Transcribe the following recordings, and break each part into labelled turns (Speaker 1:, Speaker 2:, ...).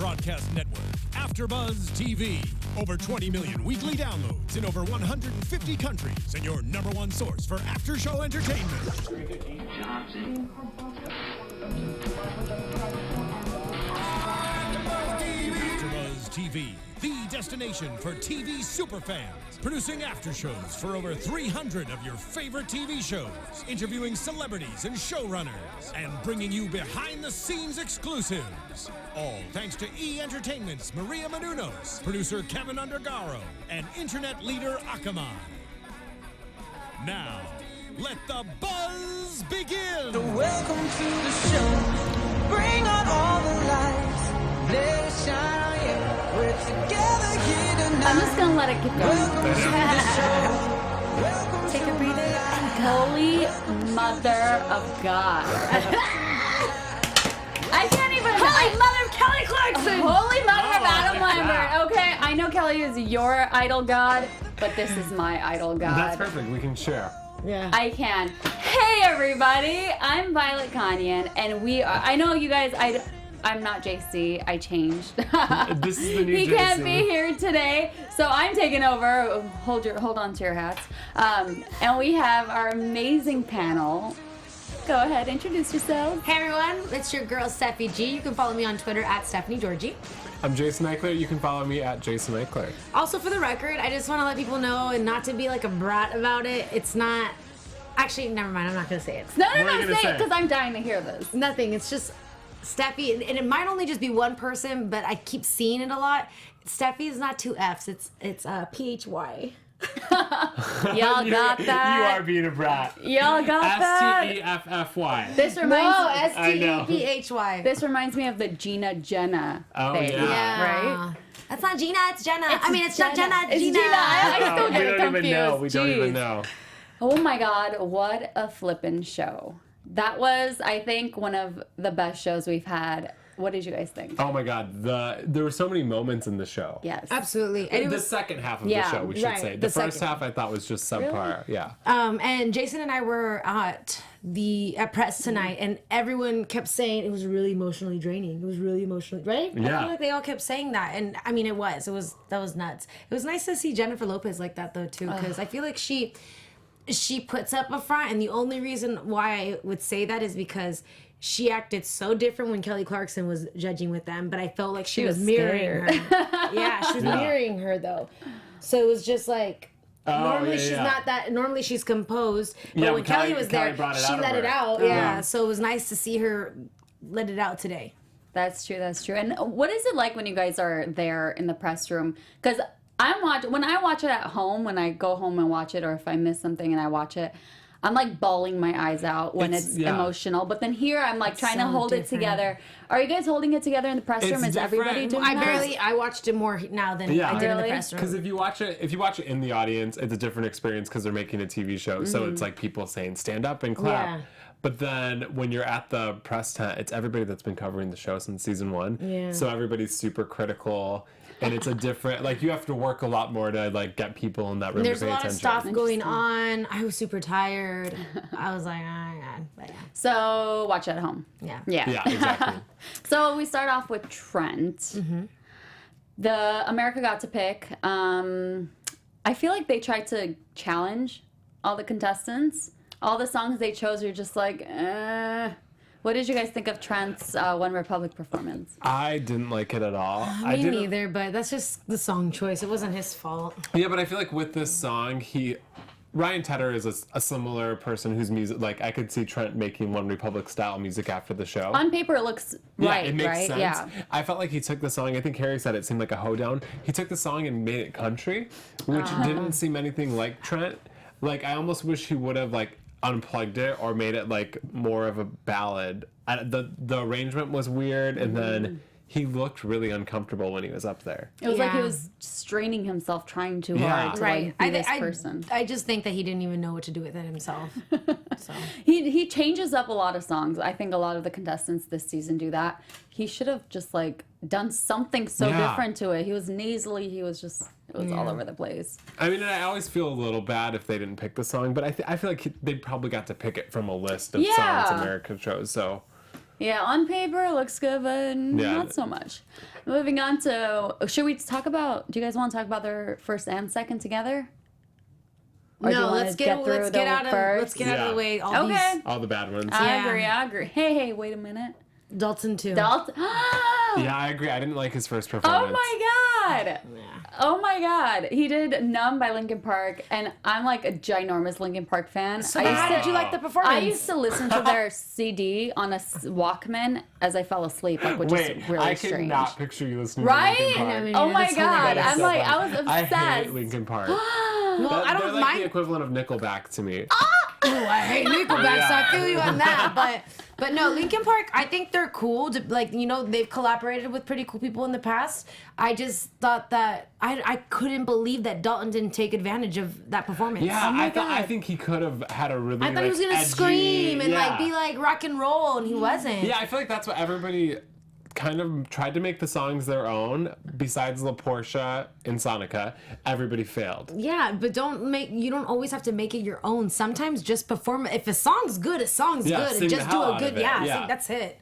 Speaker 1: broadcast network, AFTERBUZZ TV. Over 20 million weekly downloads in over 150 countries, and your number one source for after-show entertainment. AFTERBUZZ TV, the destination for TV superfans. Producing aftershows for over 300 of your favorite TV shows, interviewing celebrities and showrunners, and bringing you behind-the-scenes exclusives. All thanks to E! Entertainment's Maria Menounos, producer Kevin Undergaro, and internet leader Akamai. Now, let the buzz begin!
Speaker 2: Welcome to the show. Bring on all the lights. Let it shine on you. We're together here tonight.
Speaker 3: I'm just gonna let it keep going.
Speaker 2: Take
Speaker 3: a breather. Holy mother of God. I can't even.
Speaker 4: Holy mother of Kelly Clarkson.
Speaker 3: Holy mother of Adam Lambert. Okay, I know Kelly is your idol god, but this is my idol god.
Speaker 5: That's perfect. We can share.
Speaker 4: Yeah.
Speaker 3: I can. Hey everybody, I'm Violet Kanian, and we are. I know you guys. I'm not JC. I changed.
Speaker 5: This is the new
Speaker 3: He
Speaker 5: JC.
Speaker 3: can't be here today, so I'm taking over. Hold on to your hats. And we have our amazing panel. Go ahead, introduce yourselves.
Speaker 4: Hey everyone, it's your girl Steffi G. You can follow me on Twitter at Stephanie Giorgi.
Speaker 5: I'm Jason Ikeler. You can follow me at Jason Ikeler.
Speaker 4: Also, for the record, I just want to let people know, and not to be like a brat about it, it's not. Actually, never mind. I'm not gonna say it.
Speaker 3: No,
Speaker 5: What are you gonna
Speaker 3: say it
Speaker 5: say?
Speaker 3: because I'm dying to hear this.
Speaker 4: Nothing. It's just Steffi, and it might only just be one person, but I keep seeing it a lot. Steffi is not two F's. It's PHY.
Speaker 3: Y'all got that?
Speaker 5: You are being a brat.
Speaker 3: Y'all got that?
Speaker 5: S-T-E-F-F-Y.
Speaker 3: This
Speaker 4: No,
Speaker 3: reminds
Speaker 4: STEPHY.
Speaker 3: This reminds me of the Gina Jenna
Speaker 5: Oh,
Speaker 3: thing,
Speaker 5: yeah.
Speaker 3: right?
Speaker 4: That's not Gina. It's Jenna. It's not Jenna.
Speaker 3: It's
Speaker 4: Gina.
Speaker 3: Gina. I still
Speaker 5: We
Speaker 3: get it
Speaker 5: don't
Speaker 3: confused.
Speaker 5: even know. We don't
Speaker 3: Jeez.
Speaker 5: even know.
Speaker 3: Oh my God, what a flippin' show. That was, I think, one of the best shows we've had. What did you guys think?
Speaker 5: Oh my God. There were so many moments in the show.
Speaker 3: Yes.
Speaker 4: Absolutely. And it
Speaker 5: The
Speaker 4: was,
Speaker 5: second half of
Speaker 3: Yeah,
Speaker 5: the show, we should
Speaker 4: right,
Speaker 5: say.
Speaker 4: the
Speaker 5: The first
Speaker 4: second.
Speaker 5: half I thought was just subpar. Yeah.
Speaker 4: and Jason and I were at press tonight, and everyone kept saying it was really emotionally draining. It was really emotionally, right? I
Speaker 5: Yeah.
Speaker 4: feel like they all kept saying that, and I mean, that was nuts. It was nice to see Jennifer Lopez like that though too, because I feel like she puts up a front, and the only reason why I would say that is because she acted so different when Kelly Clarkson was judging with them, but I felt like she was mirroring
Speaker 3: scared.
Speaker 4: her. Yeah, she was mirroring her though. So it was just like normally she's not that. Normally she's composed, but
Speaker 5: Yeah,
Speaker 4: when
Speaker 5: but
Speaker 4: Kelly was
Speaker 5: Kelly
Speaker 4: there,
Speaker 5: brought it
Speaker 4: she
Speaker 5: out of
Speaker 4: let it
Speaker 5: her.
Speaker 4: out. Yeah, so it was nice to see her let it out today.
Speaker 3: That's true. And what is it like when you guys are there in the press room? Because when I watch it at home, when I go home and watch it, or if I miss something and I watch it, I'm like bawling my eyes out when it's emotional. But then here, I'm like trying to hold it together. Are you guys holding it together in the press room? Is everybody doing that?
Speaker 4: I watched it more now than I did in the press room.
Speaker 5: Because if you watch it in the audience, it's a different experience because they're making a TV show. So it's like people saying stand up and clap.
Speaker 4: Yeah.
Speaker 5: But then when you're at the press tent, it's everybody that's been covering the show since season 1.
Speaker 4: Yeah.
Speaker 5: So everybody's super critical. And it's a different, like, you have to work a lot more to, like, get people in that room
Speaker 4: There's
Speaker 5: to
Speaker 4: a
Speaker 5: pay
Speaker 4: lot
Speaker 5: attention.
Speaker 4: of stuff going on. I was super tired. I was like, oh my God. But yeah.
Speaker 3: So watch it at home.
Speaker 4: Yeah.
Speaker 5: Yeah, exactly.
Speaker 3: So we start off with Trent. The America Got to Pick. I feel like they tried to challenge all the contestants. All the songs they chose are just like, What did you guys think of Trent's One Republic performance?
Speaker 5: I didn't like it at all.
Speaker 4: Me neither, but that's just the song choice. It wasn't his fault.
Speaker 5: Yeah, but I feel like with this song, Ryan Tedder is a similar person whose music, like, I could see Trent making One Republic style music after the show.
Speaker 3: On paper, it looks right,
Speaker 5: Yeah, it makes
Speaker 3: right?
Speaker 5: sense.
Speaker 3: Yeah.
Speaker 5: I felt like he took the song, I think Harry said it seemed like a hoedown. He took the song and made it country, which didn't seem anything like Trent. Like, I almost wish he would have, like, unplugged it or made it, like, more of a ballad. The arrangement was weird, and then he looked really uncomfortable when he was up there.
Speaker 3: It was like he was straining himself, trying too hard to like, be this person.
Speaker 4: I just think that he didn't even know what to do with it himself. So
Speaker 3: He changes up a lot of songs. I think a lot of the contestants this season do that. He should have just like done something so different to it. He was nasally. He was just all over the place.
Speaker 5: I mean, I always feel a little bad if they didn't pick the song, but I feel like they probably got to pick it from a list of songs America chose. So
Speaker 3: Yeah, on paper it looks good, but not so much. Moving on to, should we talk about? Do you guys want to talk about their first and second together? Or do you
Speaker 4: No,
Speaker 3: wanna
Speaker 4: let's get out of the way. All
Speaker 5: the bad ones.
Speaker 3: I agree. Hey, wait a minute.
Speaker 4: Dalton too.
Speaker 3: Dalton.
Speaker 5: Yeah, I agree. I didn't like his first performance.
Speaker 3: Oh my god. Oh my god. He did Numb by Linkin Park, and I'm like a ginormous Linkin Park fan.
Speaker 4: So how did you like the performance?
Speaker 3: I used to listen to their CD on a Walkman as I fell asleep, like, which is really
Speaker 5: I
Speaker 3: strange.
Speaker 5: cannot picture you listening
Speaker 3: Right?
Speaker 5: to Linkin Park.
Speaker 3: Oh my god.
Speaker 5: That is
Speaker 3: I'm
Speaker 5: so
Speaker 3: like,
Speaker 5: funny.
Speaker 3: I was obsessed.
Speaker 5: I hate Linkin Park.
Speaker 4: Well, I don't
Speaker 5: They're like
Speaker 4: mind.
Speaker 5: the equivalent of Nickelback to me.
Speaker 4: Oh, I hate Nickelback, so I feel you on that. But no, Linkin Park, I think they're cool. Like, you know, they've collaborated with pretty cool people in the past. I just thought that I couldn't believe that Dalton didn't take advantage of that performance.
Speaker 5: Yeah,
Speaker 3: my
Speaker 5: I
Speaker 3: God.
Speaker 5: think he could have had a really.
Speaker 4: I thought he was gonna
Speaker 5: edgy,
Speaker 4: scream and like
Speaker 5: yeah.
Speaker 4: be like rock and roll, and he wasn't.
Speaker 5: Yeah, I feel like that's what everybody kind of tried to make the songs their own. Besides La Portia and Sonika, everybody failed.
Speaker 4: Yeah, but you don't always have to make it your own. Sometimes just perform. If a song's good, a song's
Speaker 5: Yeah,
Speaker 4: good,
Speaker 5: sing
Speaker 4: and
Speaker 5: the
Speaker 4: just
Speaker 5: hell
Speaker 4: do a
Speaker 5: out
Speaker 4: good.
Speaker 5: of it, yeah.
Speaker 4: That's it.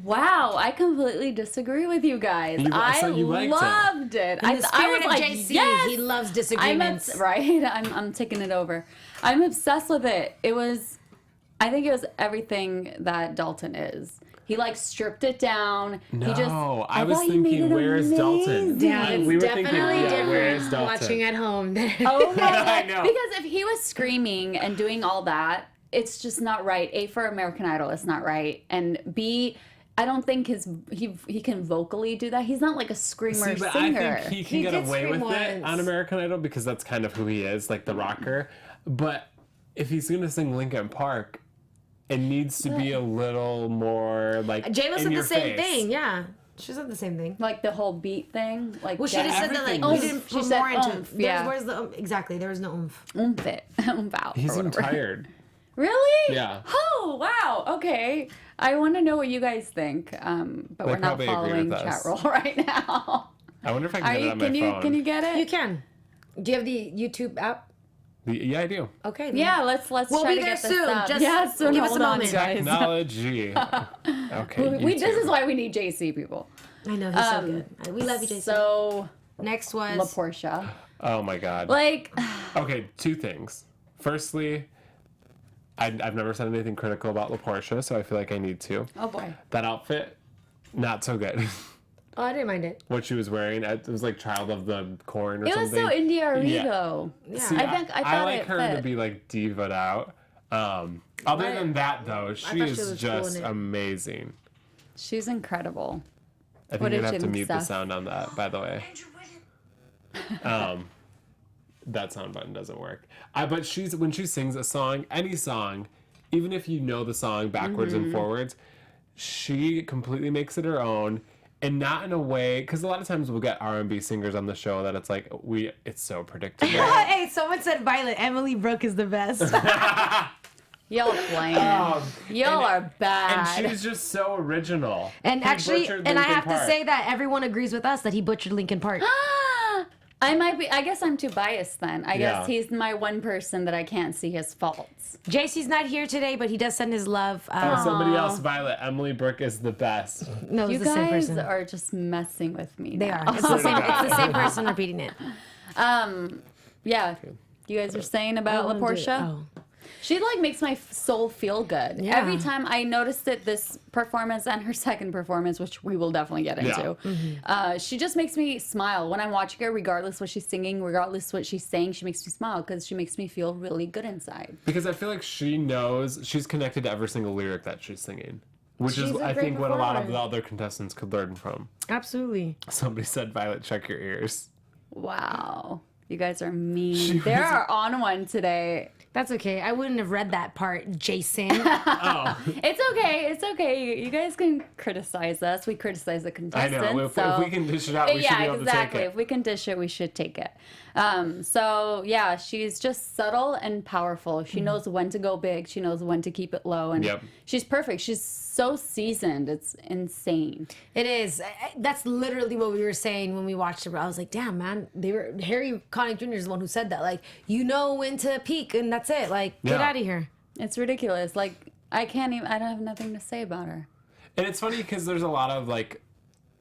Speaker 3: Wow, I completely disagree with you guys.
Speaker 5: So you liked it.
Speaker 3: Loved it.
Speaker 4: In the
Speaker 3: I
Speaker 4: spirit
Speaker 3: was
Speaker 4: of
Speaker 3: like,
Speaker 4: JC,
Speaker 3: yes!
Speaker 4: he loves disagreements.
Speaker 3: Right? I'm taking it over. I'm obsessed with it. I think it was everything that Dalton is. He like stripped it down.
Speaker 5: No, I
Speaker 3: thought
Speaker 5: was
Speaker 3: he made
Speaker 5: thinking,
Speaker 3: it
Speaker 5: where's Dalton?
Speaker 4: Yeah, it's
Speaker 5: We were
Speaker 4: definitely
Speaker 5: thinking,
Speaker 4: different
Speaker 5: where's Dalton?
Speaker 4: watching at home.
Speaker 3: Oh my god!
Speaker 5: I know.
Speaker 3: Because if he was screaming and doing all that, it's just not right. A, for American Idol, it's not right, and B, I don't think he can vocally do that. He's not like a screamer
Speaker 5: See, but
Speaker 3: singer.
Speaker 5: I think he can
Speaker 4: He
Speaker 5: get
Speaker 4: did
Speaker 5: away with
Speaker 4: scream
Speaker 5: it
Speaker 4: once.
Speaker 5: on American Idol because that's kind of who he is, like the rocker. But if he's gonna sing Linkin Park, it needs to be a little more like
Speaker 4: J-Lo
Speaker 5: in
Speaker 4: said
Speaker 5: your
Speaker 4: the same
Speaker 5: face.
Speaker 4: thing. Yeah, she said the same thing.
Speaker 3: Like the whole beat thing. Like
Speaker 4: Well, she just said that like
Speaker 5: everything.
Speaker 4: we didn't
Speaker 3: She
Speaker 4: put
Speaker 3: said
Speaker 4: more into.
Speaker 3: oomph, yeah.
Speaker 4: Where's the exactly? There was no oomph.
Speaker 3: oomph it, oomph out.
Speaker 5: He
Speaker 3: or
Speaker 5: seemed
Speaker 3: whatever.
Speaker 5: tired.
Speaker 3: Really?
Speaker 5: Yeah.
Speaker 3: Oh wow. Okay. I want to know what you guys think. But we're not
Speaker 5: probably agree
Speaker 3: following
Speaker 5: with
Speaker 3: chat
Speaker 5: us.
Speaker 3: roll right now.
Speaker 5: I wonder if I can
Speaker 3: Are
Speaker 5: get it
Speaker 3: you?
Speaker 5: on my
Speaker 3: Can you?
Speaker 5: phone.
Speaker 3: Can you get it?
Speaker 4: You can. Do you have the YouTube app?
Speaker 5: Yeah, I do.
Speaker 4: Okay. then.
Speaker 3: Yeah. Let's
Speaker 4: We'll
Speaker 3: try
Speaker 4: be
Speaker 3: to
Speaker 4: there
Speaker 3: get this
Speaker 4: soon.
Speaker 3: up.
Speaker 4: Just
Speaker 3: yeah. So
Speaker 4: give us a
Speaker 3: hold on,
Speaker 4: moment.
Speaker 3: guys.
Speaker 5: Technology. Okay.
Speaker 3: This
Speaker 5: YouTube.
Speaker 3: is why we need JC people.
Speaker 4: I know he's so good. We love you, Jason.
Speaker 3: So
Speaker 4: Next was
Speaker 3: La Portia.
Speaker 5: Oh my god.
Speaker 3: Like,
Speaker 5: Okay, two things. Firstly, I've never said anything critical about La Portia, so I feel like I need to.
Speaker 3: oh boy.
Speaker 5: That outfit, not so good.
Speaker 4: Oh, I didn't mind it.
Speaker 5: What she was wearing, it was like Child of the Corn or
Speaker 3: It was
Speaker 5: something.
Speaker 3: so India
Speaker 5: Yeah.
Speaker 3: Rigo.
Speaker 4: Yeah.
Speaker 5: See,
Speaker 3: I thought
Speaker 5: I like
Speaker 3: it
Speaker 5: her
Speaker 3: fit.
Speaker 5: to be like diva'd out. Other than that, though, she
Speaker 4: thought she
Speaker 5: is
Speaker 4: was cool
Speaker 5: just
Speaker 4: in it.
Speaker 5: amazing.
Speaker 3: She's incredible.
Speaker 5: I think
Speaker 3: What
Speaker 5: you'd
Speaker 3: did
Speaker 5: have to
Speaker 3: Jim
Speaker 5: mute the
Speaker 3: Seth?
Speaker 5: sound on that, by the way. That sound button doesn't work. But when she sings a song, any song, even if you know the song backwards
Speaker 3: Mm-hmm.
Speaker 5: and forwards, she completely makes it her own, and not in a way, because a lot of times we'll get R&B singers on the show that it's like it's so predictable.
Speaker 4: Hey, someone said Violet. Emily Brooke is the best.
Speaker 3: Y'all playing. Y'all are bad.
Speaker 5: And she's just so original.
Speaker 4: And
Speaker 5: He
Speaker 4: actually,
Speaker 5: butchered
Speaker 4: and I
Speaker 5: Linkin
Speaker 4: have to
Speaker 5: Park.
Speaker 4: say that everyone agrees with us that he butchered Linkin Park.
Speaker 3: I guess I'm too biased then. I guess
Speaker 5: Yeah.
Speaker 3: he's my one person that I can't see his faults.
Speaker 4: JC's not here today, but he does send his love.
Speaker 5: Somebody else, Violet. Emily Brooke is the best.
Speaker 4: No, it's
Speaker 3: You
Speaker 4: the same
Speaker 3: guys
Speaker 4: person.
Speaker 3: are just messing with me.
Speaker 4: They
Speaker 3: now.
Speaker 4: are. It's the same person repeating it.
Speaker 3: Yeah. You guys are saying about La Portia?
Speaker 4: Oh.
Speaker 3: She like makes my soul feel good.
Speaker 4: Yeah.
Speaker 3: Every time I noticed it, this performance and her second performance, which we will definitely get into, she just makes me smile when I'm watching her. Regardless what she's singing, regardless what she's saying, she makes me smile because she makes me feel really good inside.
Speaker 5: Because I feel like she knows she's connected to every single lyric that she's singing. Which
Speaker 4: She's
Speaker 5: is,
Speaker 4: a
Speaker 5: I
Speaker 4: great
Speaker 5: think, what a lot of
Speaker 4: performer.
Speaker 5: the other contestants could learn from.
Speaker 4: Absolutely.
Speaker 5: Somebody said, Violet, check your ears.
Speaker 3: Wow, you guys are mean. They are on one today.
Speaker 4: That's okay. I wouldn't have read that part, Jason.
Speaker 5: Oh,
Speaker 3: It's okay. It's okay. You guys can criticize us. We criticize the
Speaker 5: I
Speaker 3: contestants.
Speaker 5: know. If
Speaker 3: so.
Speaker 5: we can dish it out, we should be able
Speaker 3: exactly.
Speaker 5: to take
Speaker 3: If
Speaker 5: it.
Speaker 3: we can dish it, we should take it. So yeah, she's just subtle and powerful. She knows when to go big. She knows when to keep it low, and
Speaker 5: Yep.
Speaker 3: she's perfect. She's so seasoned. It's insane.
Speaker 4: It is. That's literally what we were saying when we watched it. I was like, damn, man. Harry Connick Jr. is the one who said that. Like, you know when to peak, and that's it. Like, get
Speaker 5: Yeah.
Speaker 4: out of here.
Speaker 3: It's ridiculous. Like I can't even. I don't have nothing to say about her.
Speaker 5: And it's funny because there's a lot of like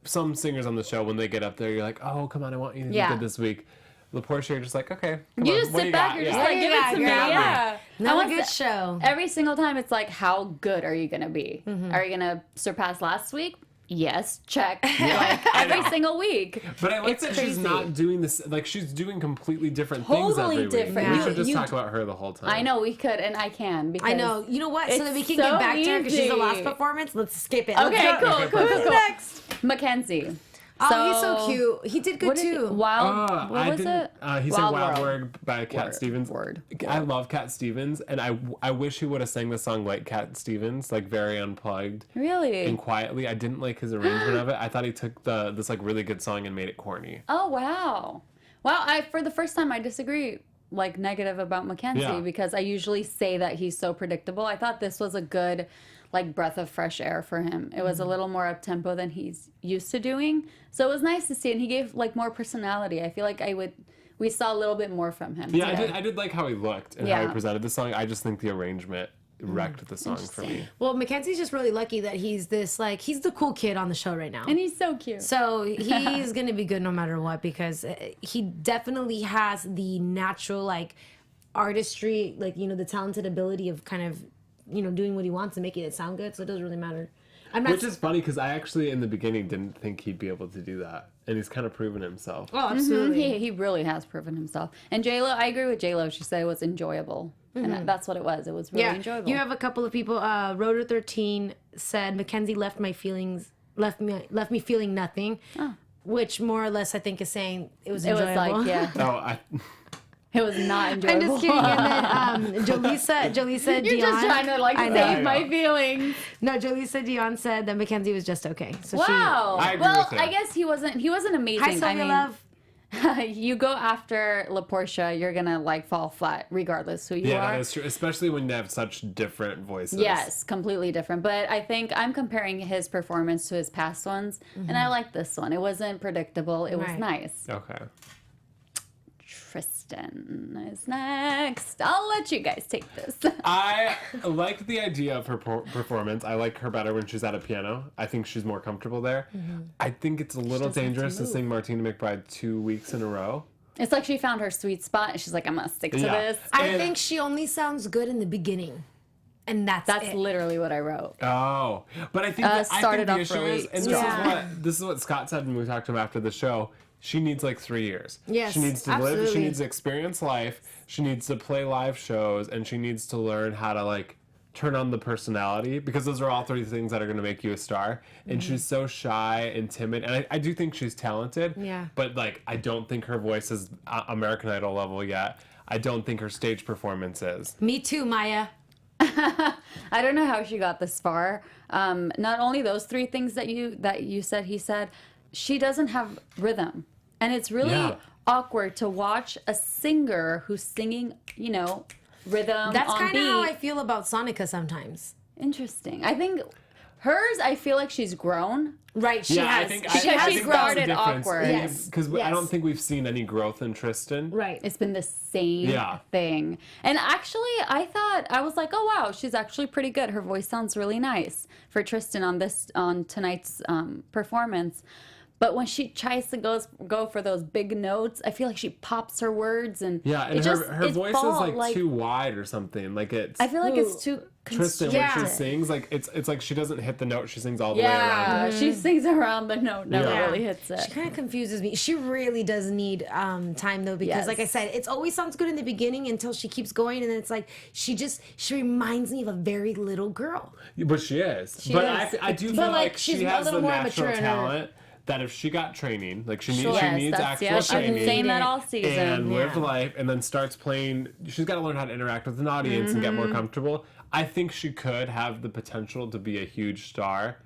Speaker 5: some singers on the show when they get up there, you're like, oh, come on, I want you to do good this week. LaPortia, you're just like, okay, come
Speaker 3: You
Speaker 5: on,
Speaker 3: just
Speaker 5: what do
Speaker 3: sit back,
Speaker 5: got?
Speaker 3: you're just like, give it to me. Yeah.
Speaker 4: Another
Speaker 3: I want
Speaker 4: good
Speaker 3: to-
Speaker 4: show.
Speaker 3: Every single time it's like, how good are you going to be? Are you going to surpass last week? Yes, check. Like every single week.
Speaker 5: But I like
Speaker 3: It's
Speaker 5: that
Speaker 3: crazy.
Speaker 5: she's not doing this, like she's doing completely different things
Speaker 3: Totally
Speaker 5: every week.
Speaker 3: different.
Speaker 5: We
Speaker 3: You-
Speaker 5: should just
Speaker 3: you-
Speaker 5: talk about her the whole time.
Speaker 3: I know we could, and I can. Because
Speaker 4: I know. You know what? So that we
Speaker 3: it's
Speaker 4: can
Speaker 3: so
Speaker 4: get back to her because she's the last
Speaker 3: easy.
Speaker 4: performance. Let's skip it.
Speaker 3: Okay,
Speaker 4: Let's go.
Speaker 3: cool.
Speaker 4: Who's next?
Speaker 3: MacKenzie.
Speaker 4: Oh, he's so cute. He did good
Speaker 3: What did
Speaker 4: too.
Speaker 3: Wild. What
Speaker 5: I
Speaker 3: was
Speaker 5: didn't.
Speaker 3: it?
Speaker 5: He sang
Speaker 3: Wild
Speaker 5: Wild
Speaker 3: World.
Speaker 5: Word by Cat Stevens.
Speaker 3: Word.
Speaker 5: I love Cat Stevens, and I wish he would have sang the song like Cat Stevens, like very unplugged
Speaker 3: Really?
Speaker 5: and quietly. I didn't like his arrangement of it. I thought he took this like really good song and made it corny.
Speaker 3: Oh wow. Wow. For the first time I disagree like negative about MacKenzie
Speaker 5: Yeah.
Speaker 3: because I usually say that he's so predictable. I thought this was a good like breath of fresh air for him. It was a little more up tempo than he's used to doing. So it was nice to see, and he gave like more personality. I feel like we saw a little bit more from him.
Speaker 5: Yeah,
Speaker 3: today.
Speaker 5: I did like how he looked and how he
Speaker 3: Yeah.
Speaker 5: presented the song. I just think the arrangement wrecked the song for me.
Speaker 4: Well, Mackenzie's just really lucky that he's he's the cool kid on the show right now.
Speaker 3: And he's so cute.
Speaker 4: So he's gonna be good no matter what because he definitely has the natural like artistry, like the talented ability of kind of doing what he wants and making it sound good. So it doesn't really matter. I'm not.
Speaker 5: Which is funny because I actually in the beginning didn't think he'd be able to do that, and he's kind of proven himself.
Speaker 4: Oh, absolutely.
Speaker 3: He really has proven himself. And J-Lo, I agree with J-Lo. She said it was enjoyable. And that's what it was. It was really enjoyable.
Speaker 4: You have a couple of people. Rotor 13 said MacKenzie left me feeling nothing, which more or less I think is saying it was
Speaker 3: it was
Speaker 4: enjoyable.
Speaker 3: like, yeah,
Speaker 5: Oh,
Speaker 3: it was not enjoyable.
Speaker 4: I'm just kidding. And then Jolisa
Speaker 3: You're
Speaker 4: Dion.
Speaker 3: just trying to like
Speaker 4: I know.
Speaker 3: save my feelings.
Speaker 4: No, Jolisa Dion said that MacKenzie was just okay. So
Speaker 3: Wow.
Speaker 5: I agree
Speaker 3: Well,
Speaker 5: with him.
Speaker 3: I guess he wasn't amazing.
Speaker 4: Hi, Sylvia Love.
Speaker 3: You go after LaPortia, you're gonna like fall flat regardless who you
Speaker 5: yeah,
Speaker 3: are.
Speaker 5: that is true, especially when you have such different voices.
Speaker 3: Yes, completely different. But I think I'm comparing his performance to his past ones, and I like this one. It wasn't predictable. It was
Speaker 4: Right.
Speaker 3: nice.
Speaker 5: Okay.
Speaker 3: Tristan is next. I'll let you guys take this.
Speaker 5: I like the idea of her performance. I like her better when she's at a piano. I think she's more comfortable there. I think it's a little dangerous to sing Martina McBride 2 weeks in a row.
Speaker 3: It's like she found her sweet spot, and she's like, I'm gonna stick to
Speaker 5: Yeah.
Speaker 3: this.
Speaker 4: I think she only sounds good in the beginning, and that's it.
Speaker 3: Literally what I wrote.
Speaker 5: Oh, but I think that
Speaker 3: started
Speaker 5: the
Speaker 3: off
Speaker 5: issue
Speaker 3: really-
Speaker 5: is, and this is what Scott said when we talked to him after the show. She needs like 3 years.
Speaker 4: Yes,
Speaker 5: she needs to live. She
Speaker 4: absolutely.
Speaker 5: needs to experience life. She needs to play live shows, and she needs to learn how to like turn on the personality because those are all 3 things that are going to make you a star. And she's so shy and timid, and I do think she's talented.
Speaker 4: Yeah.
Speaker 5: But like, I don't think her voice is American Idol level yet. I don't think her stage performance is.
Speaker 4: Me too, Maya.
Speaker 3: I don't know how she got this far. Not only those 3 things that you said, he said, she doesn't have rhythm, and it's really
Speaker 5: Yeah.
Speaker 3: awkward to watch a singer who's singing, rhythm.
Speaker 4: That's
Speaker 3: on
Speaker 4: kind of
Speaker 3: beat.
Speaker 4: how I feel about Sonika sometimes.
Speaker 3: Interesting. I think hers. I feel like she's grown.
Speaker 4: Right, she
Speaker 5: Yeah,
Speaker 4: has.
Speaker 5: I think
Speaker 3: Because
Speaker 5: I
Speaker 3: she
Speaker 5: think that's the
Speaker 3: started
Speaker 5: difference.
Speaker 3: awkward.
Speaker 4: Yes,
Speaker 5: Because I
Speaker 4: yes.
Speaker 5: don't think we've seen any growth in Tristan.
Speaker 4: Right.
Speaker 3: It's been the same
Speaker 5: Yeah.
Speaker 3: thing. And actually, I was like, oh wow, she's actually pretty good. Her voice sounds really nice for Tristan on tonight's performance. But when she tries to go for those big notes, I feel like she pops her words and
Speaker 5: Yeah, and
Speaker 3: it
Speaker 5: her
Speaker 3: it
Speaker 5: voice
Speaker 3: fall-
Speaker 5: is like too wide or something. Like it's
Speaker 3: I feel like it's too
Speaker 5: Tristan when she
Speaker 3: constricted.
Speaker 5: sings, like it's like she doesn't hit the note, she sings all the way around.
Speaker 3: Yeah, she sings around the note, never
Speaker 5: Yeah.
Speaker 3: really hits it.
Speaker 4: She kind of confuses me. She really does need time though, because like I
Speaker 3: Yes.
Speaker 4: said, it always sounds good in the beginning until she keeps going, and then it's like she reminds me of a very little girl.
Speaker 5: But she is.
Speaker 4: She
Speaker 5: but
Speaker 4: is.
Speaker 5: I do
Speaker 4: But,
Speaker 5: feel
Speaker 4: like,
Speaker 5: like
Speaker 4: she's
Speaker 5: she
Speaker 4: a
Speaker 5: has the
Speaker 4: little more
Speaker 5: natural
Speaker 4: mature in her-
Speaker 5: talent that if she got training, like she needs
Speaker 3: Yes,
Speaker 5: actual
Speaker 3: I've
Speaker 5: training.
Speaker 3: been saying that all season.
Speaker 5: And live
Speaker 4: Yeah.
Speaker 5: life, and then starts playing. She's got to learn how to interact with an audience and get more comfortable. I think she could have the potential to be a huge star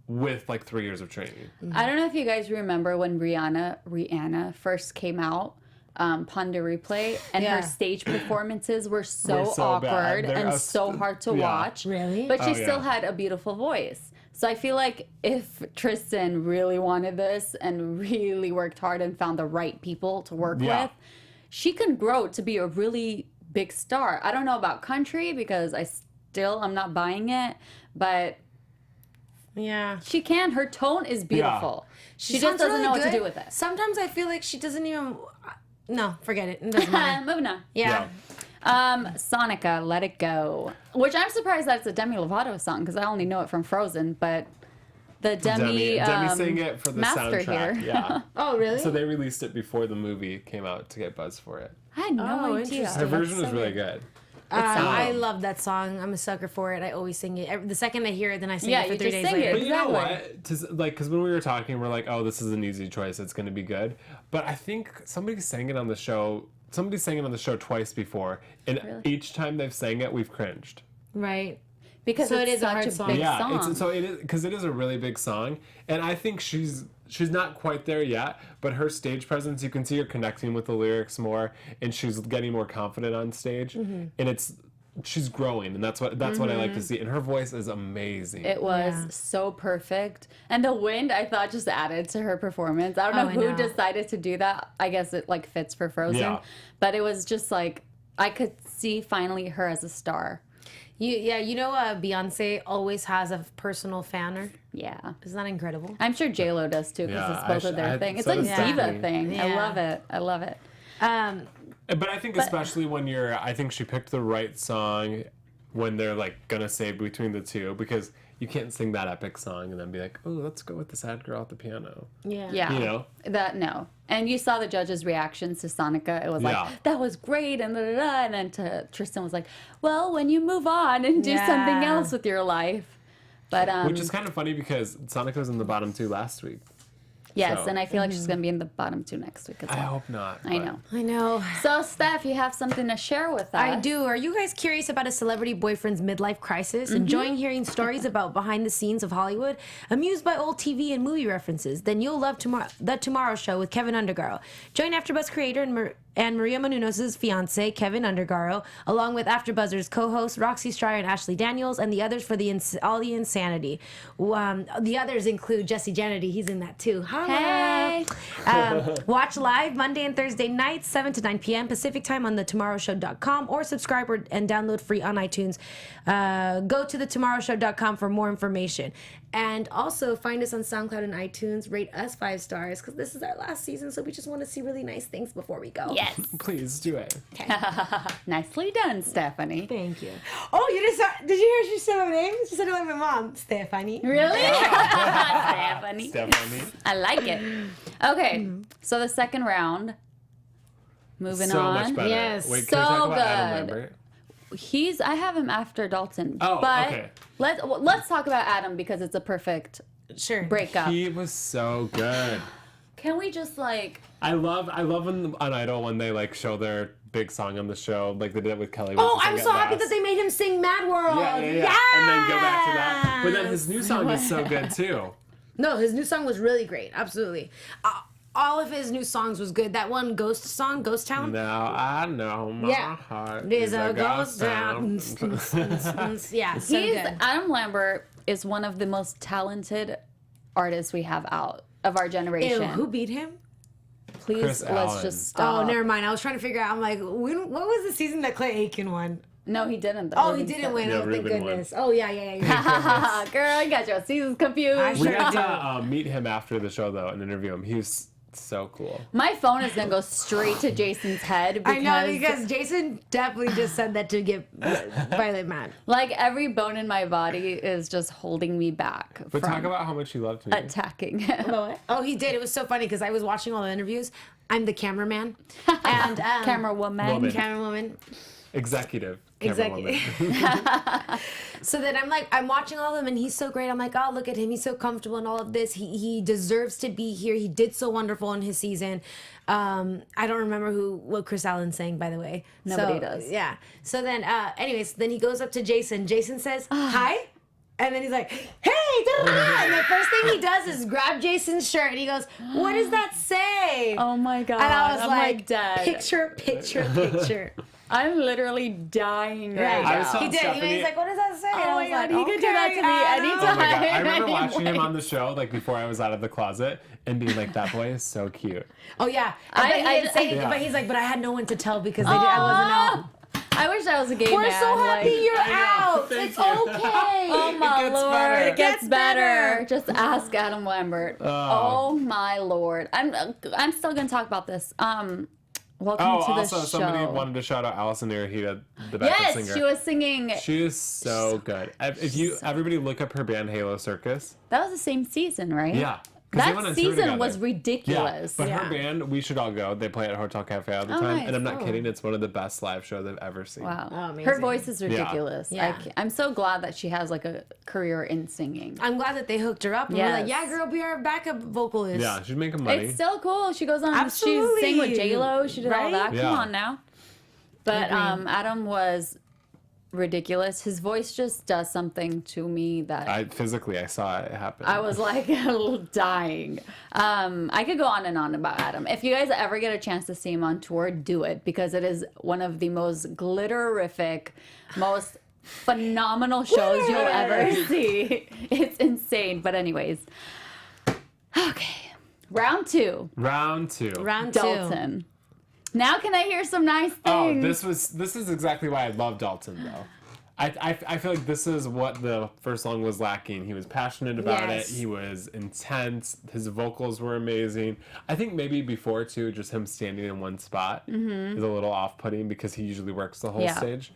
Speaker 5: with like 3 years of training.
Speaker 3: I don't know if you guys remember when Rihanna first came out. Ponder Replay, and
Speaker 4: Yeah.
Speaker 3: her stage performances were so,
Speaker 5: Were so
Speaker 3: awkward
Speaker 5: bad. They're
Speaker 3: and
Speaker 5: a-
Speaker 3: so hard to
Speaker 5: yeah.
Speaker 3: watch.
Speaker 4: Really?
Speaker 3: But she
Speaker 5: Oh,
Speaker 3: still
Speaker 5: yeah.
Speaker 3: had a beautiful voice. So I feel like if Tristan really wanted this and really worked hard and found the right people to work
Speaker 5: Yeah.
Speaker 3: with, she can grow to be a really big star. I don't know about country because I'm not buying it, but
Speaker 4: Yeah.
Speaker 3: She can. Her tone is beautiful. She just
Speaker 4: sounds
Speaker 3: doesn't
Speaker 4: really
Speaker 3: know what to
Speaker 4: good.
Speaker 3: do with it.
Speaker 4: Sometimes I feel like she doesn't even. No, forget it. It doesn't matter.
Speaker 3: Moving on.
Speaker 4: Yeah.
Speaker 3: Sonika, Let It Go. Which I'm surprised that it's a Demi Lovato song because I only know it from Frozen, but the Demi
Speaker 5: sang it for the
Speaker 3: master
Speaker 5: soundtrack.
Speaker 3: here.
Speaker 5: Yeah.
Speaker 4: Oh, really?
Speaker 5: So they released it before the movie came out to get buzz for it.
Speaker 3: I had no
Speaker 4: Oh,
Speaker 3: idea.
Speaker 4: interesting.
Speaker 5: The version
Speaker 3: That's
Speaker 5: was
Speaker 3: so
Speaker 5: really
Speaker 3: weird.
Speaker 5: good.
Speaker 4: I love that song. I'm a sucker for it. I always sing it. The second I hear it, then I sing
Speaker 3: Yeah,
Speaker 4: it for
Speaker 3: you
Speaker 4: 3
Speaker 3: just
Speaker 4: days
Speaker 3: sing it.
Speaker 4: later.
Speaker 5: But you know
Speaker 3: Exactly.
Speaker 5: what? Because when we were talking, we're like, oh, this is an easy choice. It's going to be good. But I think somebody sang it on the show. Somebody sang it on the show twice before, and each time they've sang it, we've cringed.
Speaker 4: Right.
Speaker 3: Because
Speaker 4: So
Speaker 3: it's
Speaker 4: it is a
Speaker 3: such
Speaker 4: hard
Speaker 3: a
Speaker 4: song.
Speaker 3: big
Speaker 5: Yeah,
Speaker 3: song.
Speaker 5: so it is because it is a really big song, and I think she's not quite there yet. But her stage presence, you can see her connecting with the lyrics more, and she's getting more confident on stage, and she's growing, and that's what I like to see. And her voice is amazing.
Speaker 3: It was so perfect. And the wind, I thought, just added to her performance. I don't know
Speaker 4: I
Speaker 3: who
Speaker 4: know.
Speaker 3: decided to do that. I guess it like fits for Frozen.
Speaker 5: Yeah.
Speaker 3: But it was just like, I could see finally her as a star.
Speaker 4: You know, Beyonce always has a personal fanner.
Speaker 3: Yeah.
Speaker 4: Isn't that incredible?
Speaker 3: I'm sure J-Lo does too, because
Speaker 5: Yeah,
Speaker 3: it's both of their
Speaker 5: I-
Speaker 3: thing. It's
Speaker 5: so
Speaker 3: like a
Speaker 5: does
Speaker 3: diva
Speaker 5: Stephanie.
Speaker 3: thing. I
Speaker 4: Yeah.
Speaker 3: love it. I love it.
Speaker 5: But I think especially when I think she picked the right song when they're like gonna say between the two, because you can't sing that epic song and then be like, oh, let's go with the sad girl at the piano.
Speaker 4: Yeah.
Speaker 3: Yeah.
Speaker 5: You know?
Speaker 3: No. And you saw the judges' reactions to Sonika. It was
Speaker 5: Yeah.
Speaker 3: like, that was great, and da-da-da. And then Tristan was like, well, when you move on and do something
Speaker 4: Yeah.
Speaker 3: else with your life. But
Speaker 5: Which is kind of funny because Sonica was in the bottom 2 last week.
Speaker 3: yes,
Speaker 5: so-
Speaker 3: and I feel like she's going to be in the bottom 2 next week as
Speaker 5: I
Speaker 3: well.
Speaker 5: hope not.
Speaker 3: I
Speaker 5: but-
Speaker 3: know.
Speaker 4: I know.
Speaker 3: So, Steph, you have something to share with us.
Speaker 4: I do. Are you guys curious about a celebrity boyfriend's midlife crisis? Enjoying hearing stories about behind the scenes of Hollywood? Amused by old TV and movie references? Then you'll love The Tomorrow Show with Kevin Undergaro. Join AfterBuzz creator and Maria Menounos' fiance, Kevin Undergaro, along with AfterBuzzers co-hosts Roxy Stryer and Ashley Daniels, and the others for all the insanity. The others include Jesse Jannety. He's in that too.
Speaker 3: Hey.
Speaker 4: Watch live Monday and Thursday nights, 7 to 9 p.m. Pacific time on thetomorrowshow.com, or subscribe and download free on iTunes. Go to thetomorrowshow.com for more information. And also find us on SoundCloud and iTunes. Rate us 5 stars because this is our last season, so we just want to see really nice things before we go.
Speaker 3: Yes.
Speaker 5: Please do it.
Speaker 3: Nicely done, Stephanie.
Speaker 4: Thank you. Oh, did you hear she said my name? She said it like my mom, Stephanie.
Speaker 3: Really? Stephanie.
Speaker 5: Stephanie.
Speaker 3: I like it. Okay, so the second round. Moving
Speaker 5: So
Speaker 3: on.
Speaker 5: much better.
Speaker 4: Yes.
Speaker 5: Wait, can we talk
Speaker 3: So
Speaker 5: about Adam
Speaker 3: good.
Speaker 5: Lambert?
Speaker 3: I have him after Dalton.
Speaker 5: Oh,
Speaker 3: but
Speaker 5: okay.
Speaker 3: Let's talk about Adam because it's a perfect
Speaker 4: Sure.
Speaker 3: breakup.
Speaker 5: He was so good.
Speaker 3: Can we just like
Speaker 5: I love on Idol when they like show their big song on the show, like they did it with Kelly.
Speaker 4: Oh, I'm so happy that they made him sing Mad World.
Speaker 5: Yeah. And then go back to that. But then his new song is so good too.
Speaker 4: No, his new song was really great. Absolutely. All of his new songs was good. That one Ghost song, Ghost Town.
Speaker 5: Now I know my heart
Speaker 4: There's
Speaker 5: is
Speaker 4: a ghost
Speaker 5: town.
Speaker 4: town. Yeah, so good.
Speaker 3: Adam Lambert is one of the most talented artists we have out of our generation.
Speaker 4: Ew, who beat him?
Speaker 3: Please,
Speaker 5: Chris
Speaker 3: let's
Speaker 5: Allen.
Speaker 3: just stop.
Speaker 4: Oh, never mind. I was trying to figure out. I'm like, what was the season that Clay Aiken won?
Speaker 3: No, he didn't.
Speaker 4: Oh, he didn't win.
Speaker 5: Yeah,
Speaker 4: Oh, thank
Speaker 5: Ruben won.
Speaker 4: goodness. Oh, yeah.
Speaker 3: Haha, girl, you got your seasons confused.
Speaker 4: I
Speaker 5: We
Speaker 4: sure
Speaker 5: got
Speaker 4: do.
Speaker 5: to meet him after the show though and interview him. He was so cool.
Speaker 3: My phone is gonna go straight to Jason's head
Speaker 4: I
Speaker 3: because,
Speaker 4: know, because Jason definitely just said that to get Violet mad.
Speaker 3: like every bone in my body is just holding me back
Speaker 5: But
Speaker 3: from
Speaker 5: talk about how much he loved me.
Speaker 3: attacking him.
Speaker 4: Oh, he did. It was so funny because I was watching all the interviews. I'm the cameraman. And
Speaker 3: Camera woman.
Speaker 4: camerawoman.
Speaker 5: Executive.
Speaker 4: Exactly.
Speaker 5: camerawoman.
Speaker 4: So then I'm watching all of them and he's so great. I'm like, oh, look at him. He's so comfortable in all of this. He deserves to be here. He did so wonderful in his season. I don't remember what Chris Allen sang, by the way.
Speaker 3: Nobody does.
Speaker 4: Yeah. So then, anyways, then he goes up to Jason. Jason says, hi. And then he's like, hey, da-da-da. And the first thing he does is grab Jason's shirt and he goes, what does that say?
Speaker 3: Oh my god!
Speaker 4: And I was
Speaker 3: I'm
Speaker 4: like,
Speaker 3: dead.
Speaker 4: picture.
Speaker 3: I'm literally dying right
Speaker 4: Right.
Speaker 5: I was
Speaker 3: now.
Speaker 5: telling
Speaker 4: He did.
Speaker 5: Stephanie-
Speaker 4: He's like, what does that say? And I
Speaker 3: Oh
Speaker 4: was
Speaker 3: my god,
Speaker 4: like,
Speaker 3: he could do that to me
Speaker 4: okay,
Speaker 3: anytime.
Speaker 5: Oh my God. I remember watching him
Speaker 3: anyway.
Speaker 5: on the show, like before I was out of the closet, and being like, "That boy is so cute."
Speaker 4: Oh yeah, but he didn't say anything.
Speaker 5: Yeah.
Speaker 4: But he's like, but I had no one to tell because I wasn't out.
Speaker 3: I wish I was a gay
Speaker 4: We're
Speaker 3: man.
Speaker 4: so happy
Speaker 3: like,
Speaker 4: you're
Speaker 5: I know.
Speaker 4: out.
Speaker 5: Thank
Speaker 4: It's
Speaker 5: you.
Speaker 4: okay.
Speaker 3: Oh my
Speaker 5: gets
Speaker 3: lord,
Speaker 5: better.
Speaker 3: it gets
Speaker 4: Gets
Speaker 3: better.
Speaker 4: better.
Speaker 3: Just ask Adam Lambert. Oh my lord, I'm still gonna talk about this. Welcome
Speaker 5: Oh,
Speaker 3: to the
Speaker 5: also
Speaker 3: show.
Speaker 5: somebody wanted to shout out Allison Irahita, the backup
Speaker 3: Yes,
Speaker 5: singer.
Speaker 3: she was singing.
Speaker 5: She is so good. If you everybody look up her band Halo Circus.
Speaker 3: That was the same season, right?
Speaker 5: Yeah. 'Cause they went
Speaker 3: That
Speaker 5: on tour
Speaker 3: season was
Speaker 5: together.
Speaker 3: ridiculous.
Speaker 5: Yeah, but
Speaker 4: Yeah.
Speaker 5: her band, we should all go. They play at Hotel Cafe all the
Speaker 3: Oh,
Speaker 5: time,
Speaker 3: nice.
Speaker 5: and I'm not
Speaker 4: Oh.
Speaker 5: kidding. It's one of the best live shows I've ever seen.
Speaker 3: Wow.
Speaker 4: Oh, amazing.
Speaker 3: Her voice is ridiculous.
Speaker 4: Yeah.
Speaker 3: I'm so glad that she has like a career in singing.
Speaker 4: I'm glad that they hooked her up. And we're like,
Speaker 3: Yes.
Speaker 4: yeah, girl, be our backup vocalist.
Speaker 5: Yeah, she's making money.
Speaker 3: It's so cool. She goes on.
Speaker 4: Absolutely.
Speaker 3: She sang with J-Lo. She did all
Speaker 4: Right?
Speaker 3: that.
Speaker 5: Yeah.
Speaker 3: Come on now. But
Speaker 4: Agreed.
Speaker 3: Adam was ridiculous. His voice just does something to me that
Speaker 5: I saw it happen.
Speaker 3: I was like dying. I could go on and on about Adam. If you guys ever get a chance to see him on tour, do it because it is one of the most glitterific, most phenomenal shows you'll ever see. It's insane. But anyways, okay, round two,
Speaker 5: Round two.
Speaker 4: Round two.
Speaker 3: Dalton. Now can I hear some nice
Speaker 5: Oh,
Speaker 3: things?
Speaker 5: this is exactly why I love Dalton though. I feel like this is what the first song was lacking. He was passionate about
Speaker 4: Yes.
Speaker 5: it. He was intense. His vocals were amazing. I think maybe before too, just him standing in one spot is a little off-putting because he usually works the whole
Speaker 3: Yeah.
Speaker 5: stage.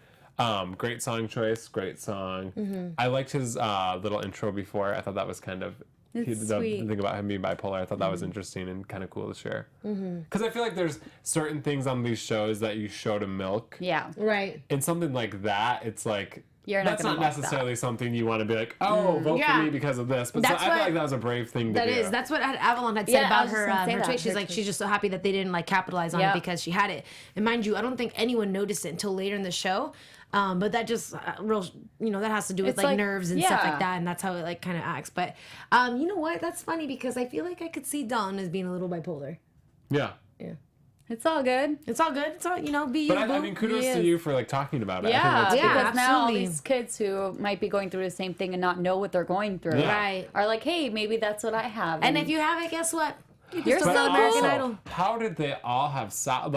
Speaker 5: Great song choice. Great song. I liked his little intro before. I thought that was kind of.
Speaker 3: It's
Speaker 5: The
Speaker 3: sweet.
Speaker 5: thing about him being bipolar, I thought that was interesting and kind of cool to share. Because I feel like there's certain things on these shows that you show to milk.
Speaker 3: Yeah.
Speaker 4: Right.
Speaker 5: And something like that, it's like
Speaker 3: You're not
Speaker 5: that's
Speaker 3: gonna
Speaker 5: not
Speaker 3: milk that.
Speaker 5: necessarily something you want to be like, oh, vote
Speaker 4: Yeah.
Speaker 5: for me because of this. But so
Speaker 4: That's
Speaker 5: I feel
Speaker 4: what-
Speaker 5: like that was a brave thing to
Speaker 4: That
Speaker 5: do.
Speaker 4: is. That's what Avalon had said
Speaker 3: Yeah, I
Speaker 4: about
Speaker 3: was just
Speaker 4: her
Speaker 3: gonna say
Speaker 4: her
Speaker 3: that.
Speaker 4: tweet. She's
Speaker 3: Her
Speaker 4: like,
Speaker 3: tweet.
Speaker 4: she's just so happy that they didn't like capitalize on
Speaker 3: Yep.
Speaker 4: it because she had it. And mind you, I don't think anyone noticed it until later in the show. But that just that has to do with
Speaker 3: It's
Speaker 4: like
Speaker 3: like-
Speaker 4: nerves and stuff
Speaker 3: yeah.
Speaker 4: like that, and that's how it like kind of acts. But you know what? That's funny because I feel like I could see Dawn as being a little bipolar.
Speaker 5: Yeah.
Speaker 4: Yeah,
Speaker 3: It's all good.
Speaker 4: it's all good. It's all be you.
Speaker 5: But I
Speaker 4: boo.
Speaker 5: mean, kudos
Speaker 3: He
Speaker 5: to
Speaker 3: is.
Speaker 5: you for like talking about it.
Speaker 3: Yeah,
Speaker 5: I think that's
Speaker 4: Yeah,
Speaker 3: because now all
Speaker 4: absolutely.
Speaker 3: these kids who might be going through the same thing and not know what they're going through
Speaker 5: Yeah.
Speaker 4: Right.
Speaker 3: are like, hey, maybe that's what I have.
Speaker 4: And if you have it, guess what?
Speaker 3: You're
Speaker 5: But
Speaker 3: so
Speaker 5: also,
Speaker 3: cool.
Speaker 4: Idol.
Speaker 5: how did they all have because
Speaker 3: Sob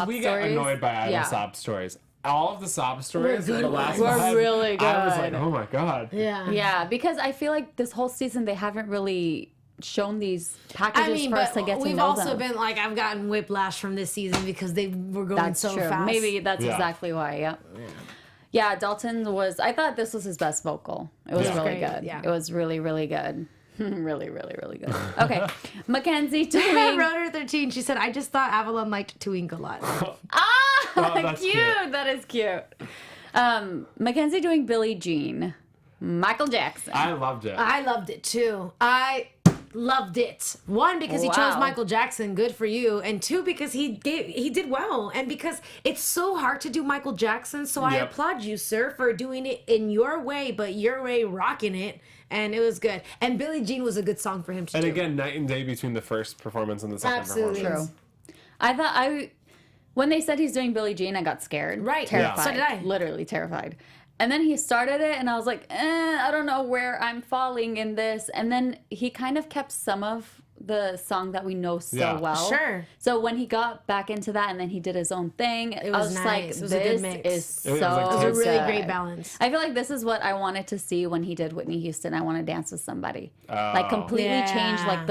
Speaker 5: we get
Speaker 3: stories?
Speaker 5: annoyed by idol
Speaker 3: Yeah.
Speaker 5: sob stories. All of the sob stories,
Speaker 4: good
Speaker 5: the last
Speaker 3: ones.
Speaker 5: one,
Speaker 3: Were really
Speaker 5: I was like,
Speaker 3: good.
Speaker 5: oh my god.
Speaker 4: Yeah.
Speaker 3: Yeah, because I feel like this whole season they haven't really shown these packages
Speaker 4: I mean,
Speaker 3: for us
Speaker 4: but
Speaker 3: to get to
Speaker 4: we've
Speaker 3: know
Speaker 4: also
Speaker 3: them.
Speaker 4: been like, I've gotten whiplash from this season because they were going
Speaker 3: That's
Speaker 4: so
Speaker 3: true.
Speaker 4: fast.
Speaker 3: Maybe that's
Speaker 5: Yeah.
Speaker 3: exactly why. Yeah. Yeah, Dalton was. I thought this was his best vocal. It was
Speaker 5: Yeah.
Speaker 3: really
Speaker 4: Great,
Speaker 3: good.
Speaker 4: yeah.
Speaker 3: It was really, really good. really, really, really good. Okay, MacKenzie
Speaker 4: I
Speaker 3: doing.
Speaker 4: wrote her 13. She said, I just thought Avalon liked to wink a lot.
Speaker 5: Oh, that's
Speaker 3: cute.
Speaker 5: cute.
Speaker 3: That is cute. MacKenzie doing Billie Jean. Michael Jackson.
Speaker 5: I loved it.
Speaker 4: I loved it too. I loved it. One, because he chose
Speaker 3: Wow.
Speaker 4: Michael Jackson, good for you. And two, because he did well. And because it's so hard to do Michael Jackson. So I
Speaker 5: Yep.
Speaker 4: applaud you, sir, for doing it in your way, but your way rocking it. And it was good. And Billie Jean was a good song for him to
Speaker 5: And
Speaker 4: do.
Speaker 5: again, night and day between the first performance and the second
Speaker 4: Absolutely.
Speaker 5: performance.
Speaker 3: True. I thought when they said he's doing Billie Jean, I got scared.
Speaker 4: Right.
Speaker 3: Terrified.
Speaker 5: Yeah.
Speaker 4: So did I.
Speaker 3: Literally terrified. And then he started it, and I was like, I don't know where I'm falling in this. And then he kind of kept some of the song that we know so
Speaker 5: Yeah.
Speaker 3: well.
Speaker 4: Sure.
Speaker 3: So when he got back into that, and then he did his own thing, I
Speaker 4: was
Speaker 3: was
Speaker 4: nice.
Speaker 3: like,
Speaker 4: It was a good
Speaker 3: this
Speaker 4: mix.
Speaker 3: is so
Speaker 5: It was like
Speaker 4: It was a really
Speaker 3: good.
Speaker 4: great balance.
Speaker 3: I feel like this is what I wanted to see when he did Whitney Houston. I Want to Dance with Somebody. Like completely change like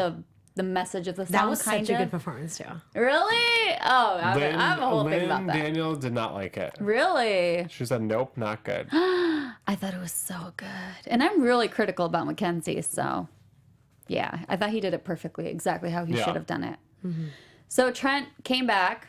Speaker 3: the message of the song.
Speaker 4: That was
Speaker 3: kind
Speaker 4: such a
Speaker 3: of.
Speaker 4: good performance, too.
Speaker 3: Really? Oh, I have a whole thing
Speaker 5: Lynn
Speaker 3: about that.
Speaker 5: Daniel did not like it.
Speaker 3: Really?
Speaker 5: She said, nope, not good.
Speaker 3: I thought it was so good. And I'm really critical about MacKenzie, so yeah, I thought he did it perfectly, exactly how he
Speaker 5: Yeah.
Speaker 3: should have done it. So Trent came back,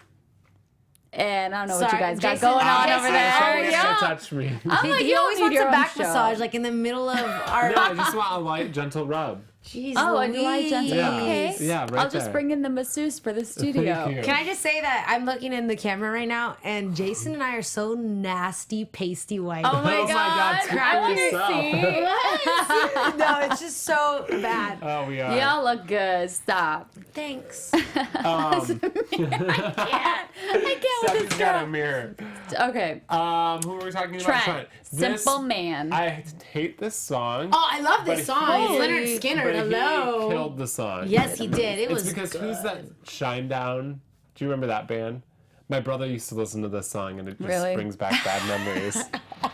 Speaker 3: and I don't know what you
Speaker 4: Sorry,
Speaker 3: guys got
Speaker 4: Jason-
Speaker 3: going on
Speaker 4: Jason
Speaker 3: over
Speaker 4: and
Speaker 3: there.
Speaker 4: Sherry
Speaker 3: Yeah.
Speaker 5: touch me.
Speaker 3: I'm like,
Speaker 4: He
Speaker 3: you
Speaker 4: always
Speaker 3: don't need
Speaker 4: wants a
Speaker 3: your
Speaker 4: back
Speaker 3: own show.
Speaker 4: massage, like in the middle of our.
Speaker 5: No, I just want a light, gentle rub.
Speaker 4: Jeez,
Speaker 3: Oh, a light gentle.
Speaker 5: Yeah.
Speaker 3: Okay.
Speaker 5: Yeah, right
Speaker 3: I'll just
Speaker 5: there.
Speaker 3: bring in the masseuse for the studio.
Speaker 5: Thank you.
Speaker 4: Can I just say that I'm looking in the camera right now, and Jason and I are so nasty, pasty white.
Speaker 3: Oh my
Speaker 5: Oh my God,
Speaker 3: god!
Speaker 5: speak
Speaker 3: I
Speaker 5: for
Speaker 3: want to
Speaker 5: yourself.
Speaker 3: see.
Speaker 4: No, it's just so bad.
Speaker 5: Oh, we are.
Speaker 3: Y'all look good. Stop.
Speaker 4: Thanks.
Speaker 3: I can't with
Speaker 5: Stephanie's
Speaker 3: this
Speaker 5: got a
Speaker 3: girl.
Speaker 5: mirror.
Speaker 3: Okay.
Speaker 5: Who were we talking about?
Speaker 3: Trent. Simple Man.
Speaker 5: I hate this song.
Speaker 4: Oh, I love this
Speaker 5: But
Speaker 4: song.
Speaker 5: he-
Speaker 4: Leonard Skinner.
Speaker 5: but
Speaker 4: Hello.
Speaker 5: he killed the song.
Speaker 4: Yes, he did. It
Speaker 5: It's
Speaker 4: was
Speaker 5: because
Speaker 4: good.
Speaker 5: who's that Shine Down? Do you remember that band? My brother used to listen to this song, and it just
Speaker 3: Really?
Speaker 5: brings back bad memories.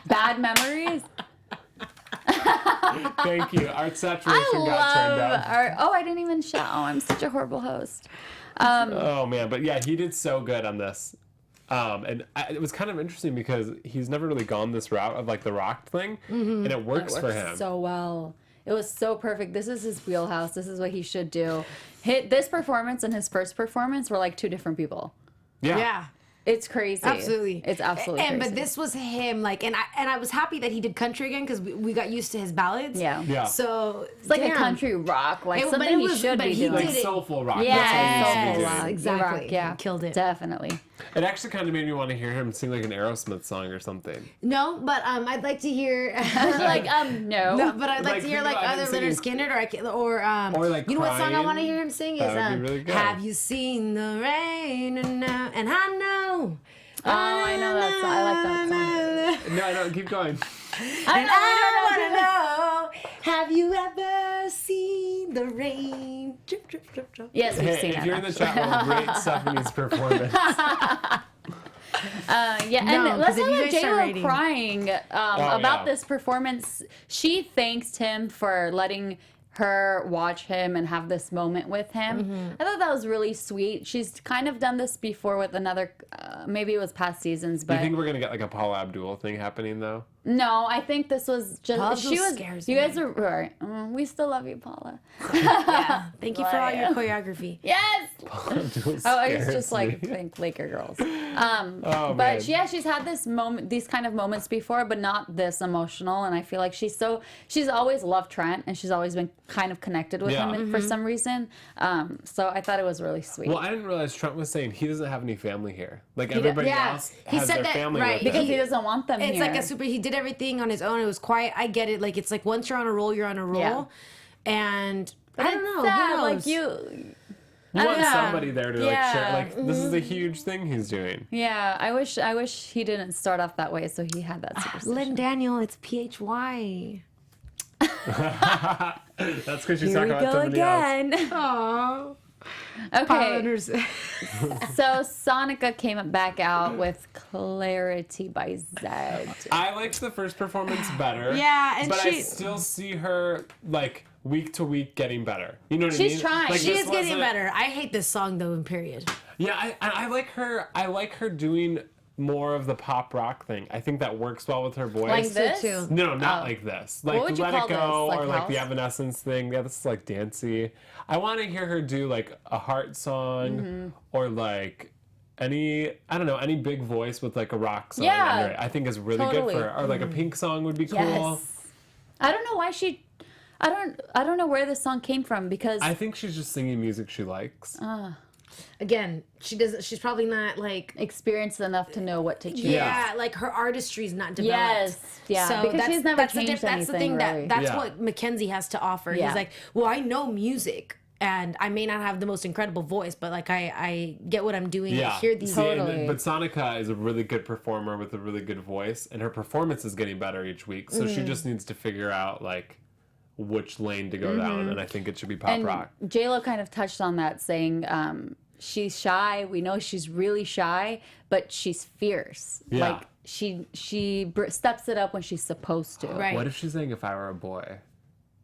Speaker 3: Bad memories?
Speaker 5: Thank you. Our saturation got turned down.
Speaker 3: Oh, I didn't even shout. Oh, I'm such a horrible host.
Speaker 5: Oh man, but yeah, he did so good on this. It was kind of interesting because he's never really gone this route of like the rock thing, and it works for him.
Speaker 3: So well. It was so perfect. This is his wheelhouse. This is what he should do. This performance and his first performance were like two different people.
Speaker 4: Yeah.
Speaker 3: It's crazy.
Speaker 4: Absolutely.
Speaker 3: It's absolutely crazy.
Speaker 4: But this was him, like, and I was happy that he did country again because we got used to his ballads.
Speaker 3: Yeah.
Speaker 5: Yeah.
Speaker 4: So
Speaker 3: It's like a country rock, like
Speaker 4: But
Speaker 3: something
Speaker 4: it was-
Speaker 3: he should
Speaker 4: but
Speaker 3: be
Speaker 4: he
Speaker 3: doing.
Speaker 5: Like
Speaker 4: did it.
Speaker 5: soulful rock.
Speaker 3: Yeah,
Speaker 5: That's what he used to be
Speaker 4: Yes,
Speaker 5: doing.
Speaker 4: exactly.
Speaker 3: Rock, yeah,
Speaker 4: Killed it.
Speaker 3: Definitely.
Speaker 5: It actually kind of made me want to hear him sing like an Aerosmith song or something.
Speaker 4: No, but I'd like to hear.
Speaker 3: Like, no.
Speaker 4: No, but I'd like
Speaker 5: Like,
Speaker 4: to hear
Speaker 5: think
Speaker 4: like
Speaker 5: about him
Speaker 4: other Leonard
Speaker 5: singing-
Speaker 4: Skinner or
Speaker 5: like
Speaker 4: you know what song I
Speaker 5: Crying?
Speaker 4: want to hear him sing is
Speaker 5: That would be really good.
Speaker 4: Have you seen the rain and I know.
Speaker 3: Oh, I know that song. I like that song.
Speaker 5: No, keep going.
Speaker 4: And I want to know, have you ever seen the rain? Drip, drip, drip, drip.
Speaker 3: Yes, we've
Speaker 5: Hey,
Speaker 3: seen
Speaker 5: if
Speaker 3: it.
Speaker 5: you're in the chat room, rate Stephanie's performance.
Speaker 3: Yeah,
Speaker 4: No,
Speaker 3: and let's
Speaker 4: 'cause if
Speaker 3: talk
Speaker 4: you
Speaker 3: about
Speaker 4: guys start
Speaker 3: J-Lo
Speaker 4: rating-
Speaker 3: crying
Speaker 5: Oh,
Speaker 3: about
Speaker 5: yeah.
Speaker 3: this performance. She thanked him for letting her watch him and have this moment with him. I thought that was really sweet. She's kind of done this before with another, maybe it was past seasons,
Speaker 5: Do
Speaker 3: but
Speaker 5: you think we're gonna get like a Paula Abdul thing happening though?
Speaker 3: no, I think this was just
Speaker 4: Paula
Speaker 3: she was.
Speaker 4: scares
Speaker 3: You
Speaker 4: me.
Speaker 3: guys are right. We still love you, Paula.
Speaker 4: Yeah. Thank you for all your
Speaker 3: Love
Speaker 4: choreography.
Speaker 3: Yes.
Speaker 5: Paula Abdul
Speaker 3: Oh, I
Speaker 5: scares
Speaker 3: just like
Speaker 5: me.
Speaker 3: think Laker girls.
Speaker 5: Oh,
Speaker 3: But
Speaker 5: man.
Speaker 3: yeah, she's had this moment, these kind of moments before, but not this emotional. And I feel like she's always loved Trent, and she's always been kind of connected with
Speaker 5: Yeah.
Speaker 3: him for some reason. So I thought it was really sweet.
Speaker 5: Well, I didn't realize Trent was saying he doesn't have any family here. Like everybody
Speaker 4: yeah.
Speaker 5: else
Speaker 4: He
Speaker 5: has
Speaker 4: said
Speaker 5: their
Speaker 4: that,
Speaker 5: family
Speaker 4: right,
Speaker 5: with
Speaker 3: because
Speaker 5: them.
Speaker 3: he doesn't want them
Speaker 4: It's
Speaker 3: here.
Speaker 4: like he did everything on his own. It was quiet. I get it. Like it's like once you're on a roll, you're on a roll.
Speaker 3: Yeah.
Speaker 4: And
Speaker 3: But
Speaker 4: I don't
Speaker 3: it's
Speaker 4: know.
Speaker 3: sad,
Speaker 4: Who knows?
Speaker 3: like you.
Speaker 5: You
Speaker 3: I
Speaker 5: want
Speaker 3: don't know.
Speaker 5: somebody there to like
Speaker 3: Yeah.
Speaker 5: share. Like this is a huge thing he's doing.
Speaker 3: Yeah, I wish he didn't start off that way, so he had that superstition.
Speaker 4: Lynn Daniel, it's PHY.
Speaker 5: That's because she's
Speaker 3: Here
Speaker 5: talking
Speaker 3: we
Speaker 5: about
Speaker 3: go
Speaker 5: somebody else.
Speaker 3: again.
Speaker 4: Aww.
Speaker 3: Okay. So Sonika came back out with Clarity by Zed.
Speaker 5: I liked the first performance better.
Speaker 4: Yeah, and
Speaker 5: but I
Speaker 4: she-
Speaker 5: still see her like week to week getting better. You know what I
Speaker 3: She's
Speaker 5: mean?
Speaker 3: trying.
Speaker 5: Like,
Speaker 4: She
Speaker 5: this
Speaker 4: is getting
Speaker 5: wasn't-
Speaker 4: better. I hate this song though, in period.
Speaker 5: Yeah, I like her. I like her doing more of the pop rock thing. I think that works well with her voice.
Speaker 3: Like
Speaker 4: So
Speaker 3: this?
Speaker 4: too.
Speaker 5: No, not
Speaker 3: Oh.
Speaker 5: like this. Like
Speaker 3: would you
Speaker 5: Let
Speaker 3: call
Speaker 5: It Go
Speaker 3: this? Like
Speaker 5: or like the
Speaker 3: house?
Speaker 5: Evanescence thing. Yeah, this is like dancey. I want to hear her do like a heart song
Speaker 3: Mm-hmm.
Speaker 5: or like any big voice with like a rock song
Speaker 3: Yeah,
Speaker 5: under it. I think is really
Speaker 3: totally.
Speaker 5: good for her. Or like a Pink song would be cool.
Speaker 3: Yes. I don't know why she. I don't know where this song came from because
Speaker 5: I think she's just singing music she likes.
Speaker 4: Again, she doesn't. She's probably not like.
Speaker 3: experienced enough to know what to choose.
Speaker 5: Yeah.
Speaker 4: Like her artistry's not developed.
Speaker 3: Yes. Yeah.
Speaker 4: So
Speaker 3: because
Speaker 4: that's,
Speaker 3: she's never
Speaker 4: that's the,
Speaker 3: changed
Speaker 4: that's the
Speaker 3: anything,
Speaker 4: thing
Speaker 3: really.
Speaker 4: that's
Speaker 5: Yeah.
Speaker 4: what MacKenzie has to offer.
Speaker 3: Yeah.
Speaker 4: He's like, well, I know music, and I may not have the most incredible voice, but like I get what I'm doing.
Speaker 5: Yeah.
Speaker 4: I hear these.
Speaker 5: See,
Speaker 3: Totally.
Speaker 5: but Sonika is a really good performer with a really good voice, and her performance is getting better each week. So
Speaker 3: Mm-hmm.
Speaker 5: she just needs to figure out like which lane to go down, and I think it should be pop
Speaker 3: And
Speaker 5: rock.
Speaker 3: J-Lo kind of touched on that, saying she's shy. We know she's really shy, but she's fierce.
Speaker 5: Yeah.
Speaker 3: Like she steps it up when she's supposed to.
Speaker 4: Right.
Speaker 5: What if she's saying "If I Were a Boy"?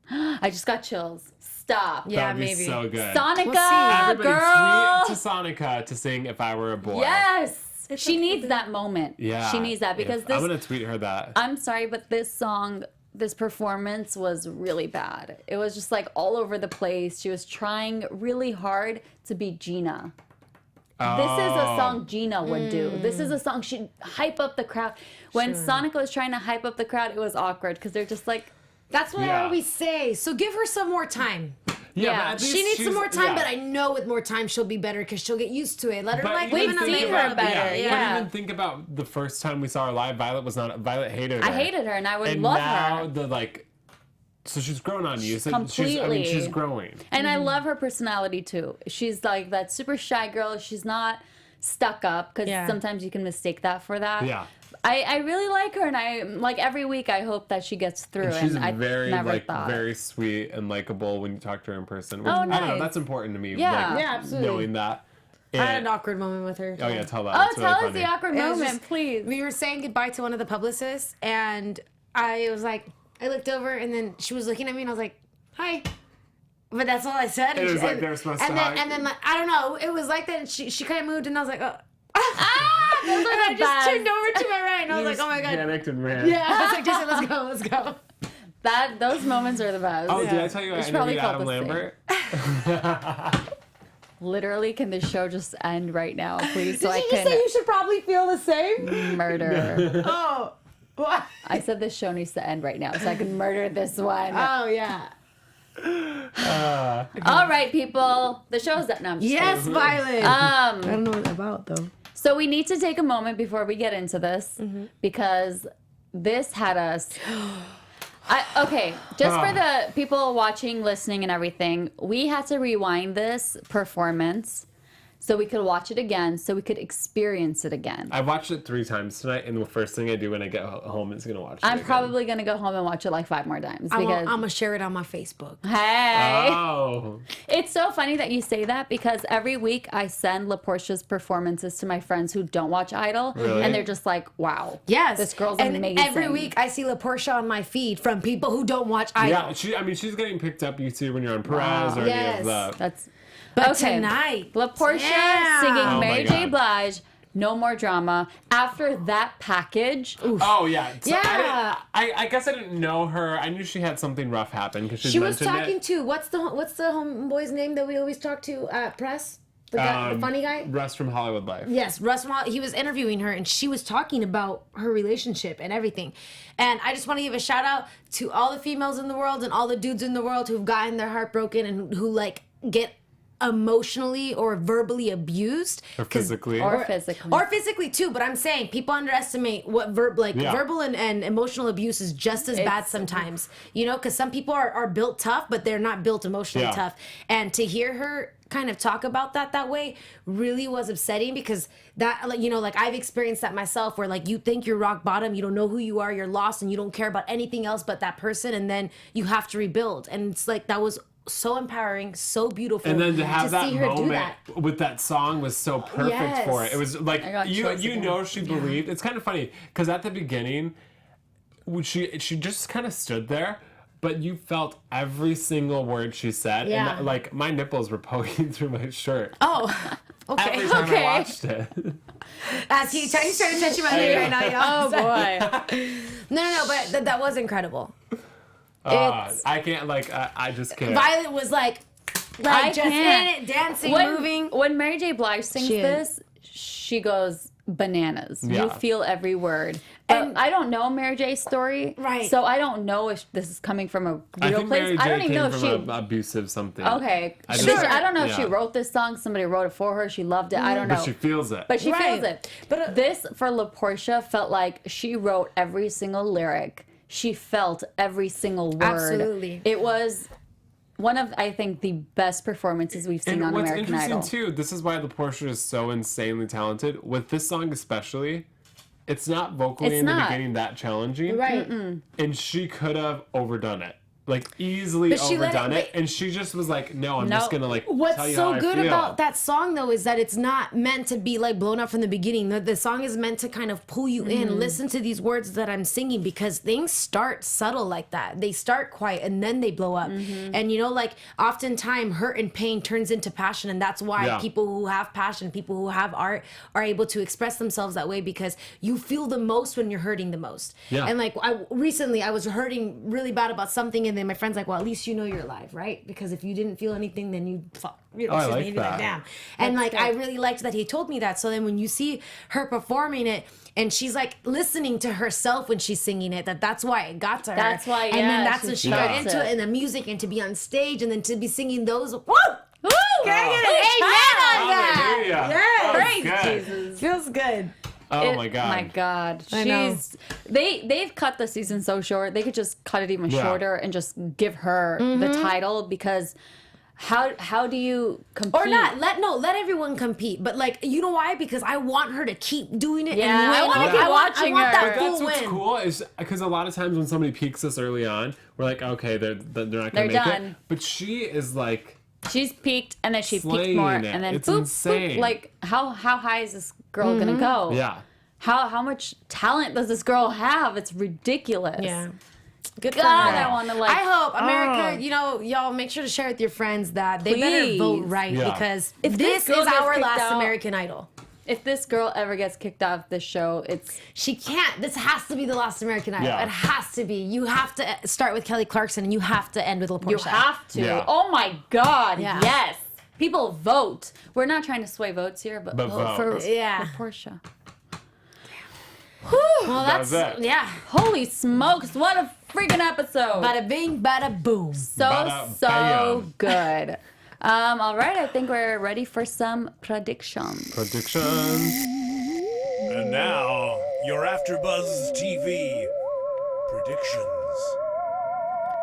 Speaker 3: I just got chills. Stop.
Speaker 4: Yeah,
Speaker 5: That'd be
Speaker 4: maybe.
Speaker 5: so good.
Speaker 3: Sonika,
Speaker 4: We'll see.
Speaker 5: Everybody
Speaker 3: girl.
Speaker 5: tweet to Sonika to sing "If I Were a Boy."
Speaker 3: Yes. She needs that moment.
Speaker 5: Yeah.
Speaker 3: She needs that because
Speaker 5: I'm
Speaker 3: this.
Speaker 5: gonna tweet her that.
Speaker 3: I'm sorry, but this song, this performance was really bad. It was just like all over the place. She was trying really hard to be Gina. This is a song Gina would do. This is a song she'd hype up the crowd. When Sonika was trying to hype up the crowd, it was awkward because they're just like,
Speaker 4: That's what
Speaker 5: Yeah.
Speaker 4: I always say. So give her some more time.
Speaker 5: Yeah,
Speaker 3: Yeah.
Speaker 5: but at
Speaker 4: She
Speaker 5: least
Speaker 4: needs some
Speaker 5: she's-
Speaker 4: more time,
Speaker 5: yeah.
Speaker 4: but I know with more time she'll be better because she'll get used to it. Let her
Speaker 5: But
Speaker 4: like
Speaker 5: even
Speaker 4: live in
Speaker 3: We've
Speaker 4: a
Speaker 3: seen
Speaker 5: think
Speaker 3: her
Speaker 4: neighborhood.
Speaker 5: about-
Speaker 3: better, yeah.
Speaker 5: But even think about the first time we saw her live. Violet hated her.
Speaker 3: I hated her and I would
Speaker 5: And
Speaker 3: love
Speaker 5: now
Speaker 3: her.
Speaker 5: the like, so she's grown on you. So
Speaker 3: Completely.
Speaker 5: she's growing.
Speaker 3: And I love her personality too. She's like that super shy girl. She's not stuck up because
Speaker 4: Yeah.
Speaker 3: sometimes you can mistake that for that.
Speaker 5: Yeah.
Speaker 3: I really like her, and I like every week. I hope that she gets through.
Speaker 5: And she's
Speaker 3: and I
Speaker 5: very
Speaker 3: never thought.
Speaker 5: very sweet and likable when you talk to her in person. Which,
Speaker 3: Oh,
Speaker 5: I don't know.
Speaker 3: nice.
Speaker 5: That's important to me.
Speaker 3: Yeah.
Speaker 5: like,
Speaker 4: Yeah, absolutely.
Speaker 5: Knowing that.
Speaker 4: I had an awkward moment with her.
Speaker 5: Oh yeah, tell that.
Speaker 3: Oh,
Speaker 5: It's really
Speaker 3: tell us
Speaker 5: funny.
Speaker 3: the awkward
Speaker 4: It was
Speaker 3: moment,
Speaker 4: just-
Speaker 3: please.
Speaker 4: We were saying goodbye to one of the publicists, and I was like, I looked over, and then she was looking at me, and I was like, "Hi," but that's all I said.
Speaker 5: It was
Speaker 4: And-
Speaker 5: like they were supposed
Speaker 4: and
Speaker 5: to
Speaker 4: then,
Speaker 5: hug.
Speaker 4: and then like, I don't know, it was like that. And she kind of moved, and I was like, "Oh."
Speaker 3: Those
Speaker 4: And
Speaker 3: are
Speaker 4: I
Speaker 3: the
Speaker 4: just
Speaker 3: best.
Speaker 4: turned over to my right, and I was like, "Oh my god!"
Speaker 5: Panicked and ran.
Speaker 4: Yeah, I was like, "Jason, let's go."
Speaker 3: Those moments are the best.
Speaker 5: Oh, did I tell you I
Speaker 3: It's probably
Speaker 5: interviewed
Speaker 3: felt
Speaker 5: Adam
Speaker 3: the same.
Speaker 5: Lambert?
Speaker 3: Literally, can this show just end right now, please, so
Speaker 4: Did
Speaker 3: I
Speaker 4: you just say
Speaker 3: can
Speaker 4: you should probably feel the same?
Speaker 3: murder?
Speaker 4: Oh, what?
Speaker 3: I said this show needs to end right now, so I can murder this one.
Speaker 4: Oh yeah.
Speaker 3: All right, people, the show's done. No, I'm just
Speaker 4: Yes, Violet. I don't know what it's about though.
Speaker 3: So we need to take a moment before we get into this because this had us. Okay, just for the people watching, listening, and everything, we had to rewind this performance so we could watch it again, so we could experience it again.
Speaker 5: I watched it 3 times tonight, and the first thing I do when I get home is gonna watch it.
Speaker 3: I'm
Speaker 5: again.
Speaker 3: probably gonna go home and watch it like 5 more times
Speaker 4: I'm
Speaker 3: because
Speaker 4: gonna share it on my Facebook.
Speaker 3: hey,
Speaker 5: Oh.
Speaker 3: it's so funny that you say that because every week I send LaPortia's performances to my friends who don't watch Idol,
Speaker 5: Really?
Speaker 3: and they're just like, "Wow,
Speaker 4: Yes,
Speaker 3: this girl's
Speaker 4: and
Speaker 3: amazing."
Speaker 4: every week I see LaPortia on my feed from people who don't watch Idol.
Speaker 5: Yeah, she's getting picked up. You see when you're on Perez or any
Speaker 4: Yes.
Speaker 5: of the.
Speaker 3: That's
Speaker 4: But
Speaker 3: okay.
Speaker 4: tonight,
Speaker 3: LaPortia
Speaker 4: damn.
Speaker 3: singing
Speaker 5: Oh my
Speaker 3: Mary J.
Speaker 5: God.
Speaker 3: Blige, No More Drama. After that package,
Speaker 5: Oh yeah, so
Speaker 4: Yeah.
Speaker 5: I guess I didn't know her. I knew she had something rough happen because
Speaker 4: she was
Speaker 5: mentioned
Speaker 4: talking
Speaker 5: it.
Speaker 4: to what's the homeboy's name that we always talk to at press? The guy, the funny guy.
Speaker 5: Russ from Hollywood Life.
Speaker 4: Yes, Russ from he was interviewing her, and she was talking about her relationship and everything. And I just want to give a shout out to all the females in the world and all the dudes in the world who've gotten their heart broken and who like get emotionally or verbally abused
Speaker 5: Or physically.
Speaker 3: or physically.
Speaker 4: or physically too. But I'm saying people underestimate what
Speaker 5: Yeah.
Speaker 4: verbal and emotional abuse is just as bad
Speaker 3: It's-
Speaker 4: sometimes, you know, because some people are built tough, but they're not built emotionally
Speaker 5: Yeah.
Speaker 4: tough. And to hear her kind of talk about that way really was upsetting because that, like, you know, like I've experienced that myself where like you think you're rock bottom, you don't know who you are, you're lost, and you don't care about anything else but that person, and then you have to rebuild. And it's like that was so empowering, so beautiful.
Speaker 5: And then to have that
Speaker 4: see her do
Speaker 5: moment
Speaker 4: that.
Speaker 5: with that song was so perfect for it.
Speaker 4: Yes.
Speaker 5: It was like
Speaker 3: I got
Speaker 5: you
Speaker 3: chills again.
Speaker 5: know she believed. It's kind of funny because at the beginning, when she just kind of stood there, but you felt every single word she said,
Speaker 4: Yeah.
Speaker 5: and like my nipples were poking through my shirt
Speaker 4: Oh, okay.
Speaker 5: every time
Speaker 3: Okay.
Speaker 5: I watched it.
Speaker 4: As he's trying to touch my leg right now, y'all.
Speaker 3: Oh boy.
Speaker 4: No, but that was incredible.
Speaker 3: It's-
Speaker 5: I can't I just can't.
Speaker 4: Violet was like
Speaker 3: I
Speaker 4: just
Speaker 3: can't.
Speaker 4: in it, dancing,
Speaker 3: when,
Speaker 4: moving.
Speaker 3: When Mary J. Blige sings
Speaker 4: She
Speaker 3: this, she goes bananas. You
Speaker 5: Yeah.
Speaker 3: feel every word. But
Speaker 4: And-
Speaker 3: I don't know Mary J's story.
Speaker 4: Right.
Speaker 3: So I don't know if this is coming from a
Speaker 5: I
Speaker 3: real
Speaker 5: think
Speaker 3: place.
Speaker 5: Mary J
Speaker 3: I don't even know
Speaker 5: came
Speaker 3: if
Speaker 5: from
Speaker 3: she.
Speaker 5: a abusive something.
Speaker 3: Okay.
Speaker 5: I
Speaker 3: Sure.
Speaker 5: just-
Speaker 3: I don't know if she
Speaker 5: yeah.
Speaker 3: wrote this song. Somebody wrote it for her. She loved it. I don't know.
Speaker 5: But she feels it.
Speaker 3: But she
Speaker 4: Right.
Speaker 3: feels it.
Speaker 4: But,
Speaker 3: This for LaPortia felt like she wrote every single lyric. She felt every single word.
Speaker 4: Absolutely.
Speaker 3: It was one of, I think, the best performances we've seen
Speaker 5: And
Speaker 3: on
Speaker 5: what's
Speaker 3: American
Speaker 5: interesting
Speaker 3: Idol.
Speaker 5: too, this is why LaPortia is so insanely talented. With this song especially, it's not vocally
Speaker 3: It's
Speaker 5: in
Speaker 3: not.
Speaker 5: the beginning that challenging.
Speaker 4: Right.
Speaker 5: And she could have overdone it. Like easily
Speaker 4: But she let
Speaker 5: overdone
Speaker 4: it-
Speaker 5: it. And she just was like, no, I'm
Speaker 3: No.
Speaker 5: just gonna like
Speaker 4: What's
Speaker 5: tell you
Speaker 4: so
Speaker 5: how
Speaker 4: good
Speaker 5: I feel.
Speaker 4: about that song though is that it's not meant to be like blown up from the beginning. The song is meant to kind of pull you in. Listen to these words that I'm singing because things start subtle like that. They start quiet and then they blow up. And you know, like oftentimes hurt and pain turns into passion, and that's why
Speaker 5: Yeah.
Speaker 4: people who have passion, people who have art, are able to express themselves that way because you feel the most when you're hurting the most.
Speaker 5: Yeah.
Speaker 4: And like recently I was hurting really bad about something, and then my friend's like, well, at least you know you're alive, right? Because if you didn't feel anything, then you fuck. You know,
Speaker 5: Oh, I
Speaker 4: excuse
Speaker 5: like
Speaker 4: me, you'd be like,
Speaker 5: that.
Speaker 4: damn. And like, I really liked that he told me that. So then when you see her performing it, and she's like listening to herself when she's singing it, that's why it got to her.
Speaker 3: That's why,
Speaker 4: And
Speaker 3: yeah,
Speaker 4: then that's
Speaker 3: she
Speaker 4: when she
Speaker 3: felt
Speaker 4: got into
Speaker 3: it.
Speaker 4: it, and the music, and to be on stage, and then to be singing those. Woo!
Speaker 3: Woo!
Speaker 4: Can I get an amen on that?
Speaker 5: Hallelujah.
Speaker 4: Yes.
Speaker 5: That was
Speaker 3: Praise
Speaker 5: good.
Speaker 3: Jesus.
Speaker 4: Feels good.
Speaker 5: Oh
Speaker 3: It-
Speaker 5: my god.
Speaker 3: My God.
Speaker 4: I know.
Speaker 3: They've cut the season so short. They could just cut it even
Speaker 5: Yeah.
Speaker 3: shorter and just give her the title because how do you compete?
Speaker 4: Or not. Let everyone compete. But like, you know why? Because I want her to keep doing it.
Speaker 3: Yeah,
Speaker 4: and win.
Speaker 3: I wanna keep
Speaker 4: I
Speaker 3: watching
Speaker 4: want
Speaker 3: her.
Speaker 4: that
Speaker 5: But that's
Speaker 4: full
Speaker 5: what's
Speaker 4: win.
Speaker 5: cool is because a lot of times when somebody peaks us early on, we're like, okay, they're not
Speaker 3: They're
Speaker 5: gonna make
Speaker 3: done.
Speaker 5: it. But she is like
Speaker 3: She's peaked, and then she peaked
Speaker 5: Slaying
Speaker 3: more,
Speaker 5: it.
Speaker 3: and then
Speaker 5: It's
Speaker 3: boop,
Speaker 5: insane.
Speaker 3: boop. Like, how high is this girl gonna go?
Speaker 5: Yeah.
Speaker 3: How much talent does this girl have? It's ridiculous.
Speaker 4: Yeah. Good for
Speaker 3: God,
Speaker 4: her.
Speaker 3: I want to like.
Speaker 4: I hope America, y'all make sure to share with your friends that they better
Speaker 3: Please.
Speaker 4: vote right
Speaker 5: Yeah.
Speaker 4: because
Speaker 3: If
Speaker 4: this
Speaker 3: this girl
Speaker 4: is
Speaker 3: gets
Speaker 4: our
Speaker 3: kicked
Speaker 4: last
Speaker 3: out-
Speaker 4: American Idol.
Speaker 3: If this girl ever gets kicked off this show, it's
Speaker 4: She can't. This has to be the last American Idol.
Speaker 5: Yeah.
Speaker 4: It has to be. You have to start with Kelly Clarkson and you have to end with LaPortia.
Speaker 3: you have to.
Speaker 5: Yeah.
Speaker 3: Oh my God!
Speaker 4: Yeah.
Speaker 3: Yes, people vote. We're not trying to sway votes here, but vote
Speaker 5: vote.
Speaker 3: for
Speaker 4: Yeah.
Speaker 3: Portia.
Speaker 4: Well,
Speaker 5: That was it.
Speaker 4: yeah.
Speaker 3: Holy smokes! What a freaking episode!
Speaker 4: Bada bing, bada boom.
Speaker 3: so
Speaker 5: Bada
Speaker 3: so good. All right, I think we're ready for some predictions.
Speaker 5: Predictions.
Speaker 1: And now, your AfterBuzz TV predictions.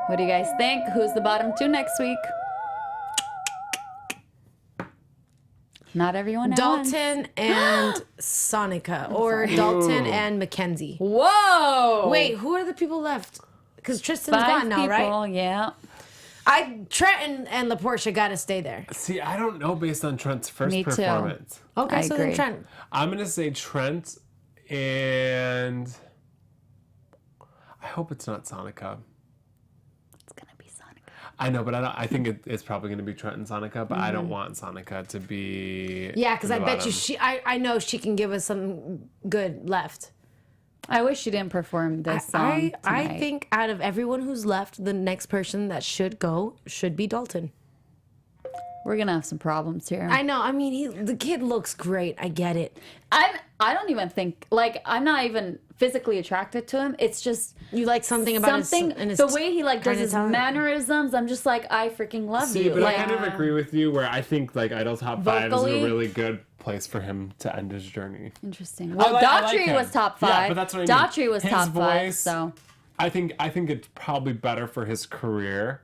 Speaker 3: What do you guys think? Who's the bottom two next week? Not everyone at once.
Speaker 4: Dalton and Sonika, or Dalton and MacKenzie.
Speaker 3: Whoa!
Speaker 4: Wait, who are the people left? Because Tristan's
Speaker 3: 5
Speaker 4: gone now,
Speaker 3: people,
Speaker 4: right?
Speaker 3: yeah.
Speaker 4: Trent and LaPortia got to stay there.
Speaker 5: See, I don't know based on Trent's first
Speaker 3: Me too.
Speaker 5: performance.
Speaker 4: Okay,
Speaker 3: I
Speaker 4: so
Speaker 3: agree.
Speaker 4: then Trent.
Speaker 5: I'm gonna say Trent, and I hope it's not Sonika.
Speaker 3: It's gonna be Sonic.
Speaker 5: I know, but I think it's probably gonna be Trent and Sonika. But I don't want Sonika to be.
Speaker 4: Yeah, because I
Speaker 5: the
Speaker 4: bet you
Speaker 5: bottom.
Speaker 4: I know she can give us some good left.
Speaker 3: I wish she didn't perform this song
Speaker 4: I
Speaker 3: tonight.
Speaker 4: think out of everyone who's left, the next person that should go should be Dalton.
Speaker 3: we're gonna have some problems here.
Speaker 4: I know. I mean, the kid looks great. I get it.
Speaker 3: I don't even think like I'm not even physically attracted to him. It's just
Speaker 4: You like something about his
Speaker 3: the way he like does
Speaker 4: kind of
Speaker 3: his
Speaker 4: talent.
Speaker 3: mannerisms. I'm just like I freaking love
Speaker 5: See,
Speaker 3: you.
Speaker 5: but
Speaker 3: Like
Speaker 5: I kind of agree with you where I think like Idol Top 5 is
Speaker 3: Vocally?
Speaker 5: a really good place for him to end his journey.
Speaker 3: interesting. Well,
Speaker 5: I like
Speaker 3: Daughtry
Speaker 5: him.
Speaker 3: was top
Speaker 5: Yeah,
Speaker 3: 5.
Speaker 5: but that's what I mean.
Speaker 3: Daughtry was
Speaker 5: His
Speaker 3: top 5.
Speaker 5: voice-
Speaker 3: So
Speaker 5: I think it's probably better for his career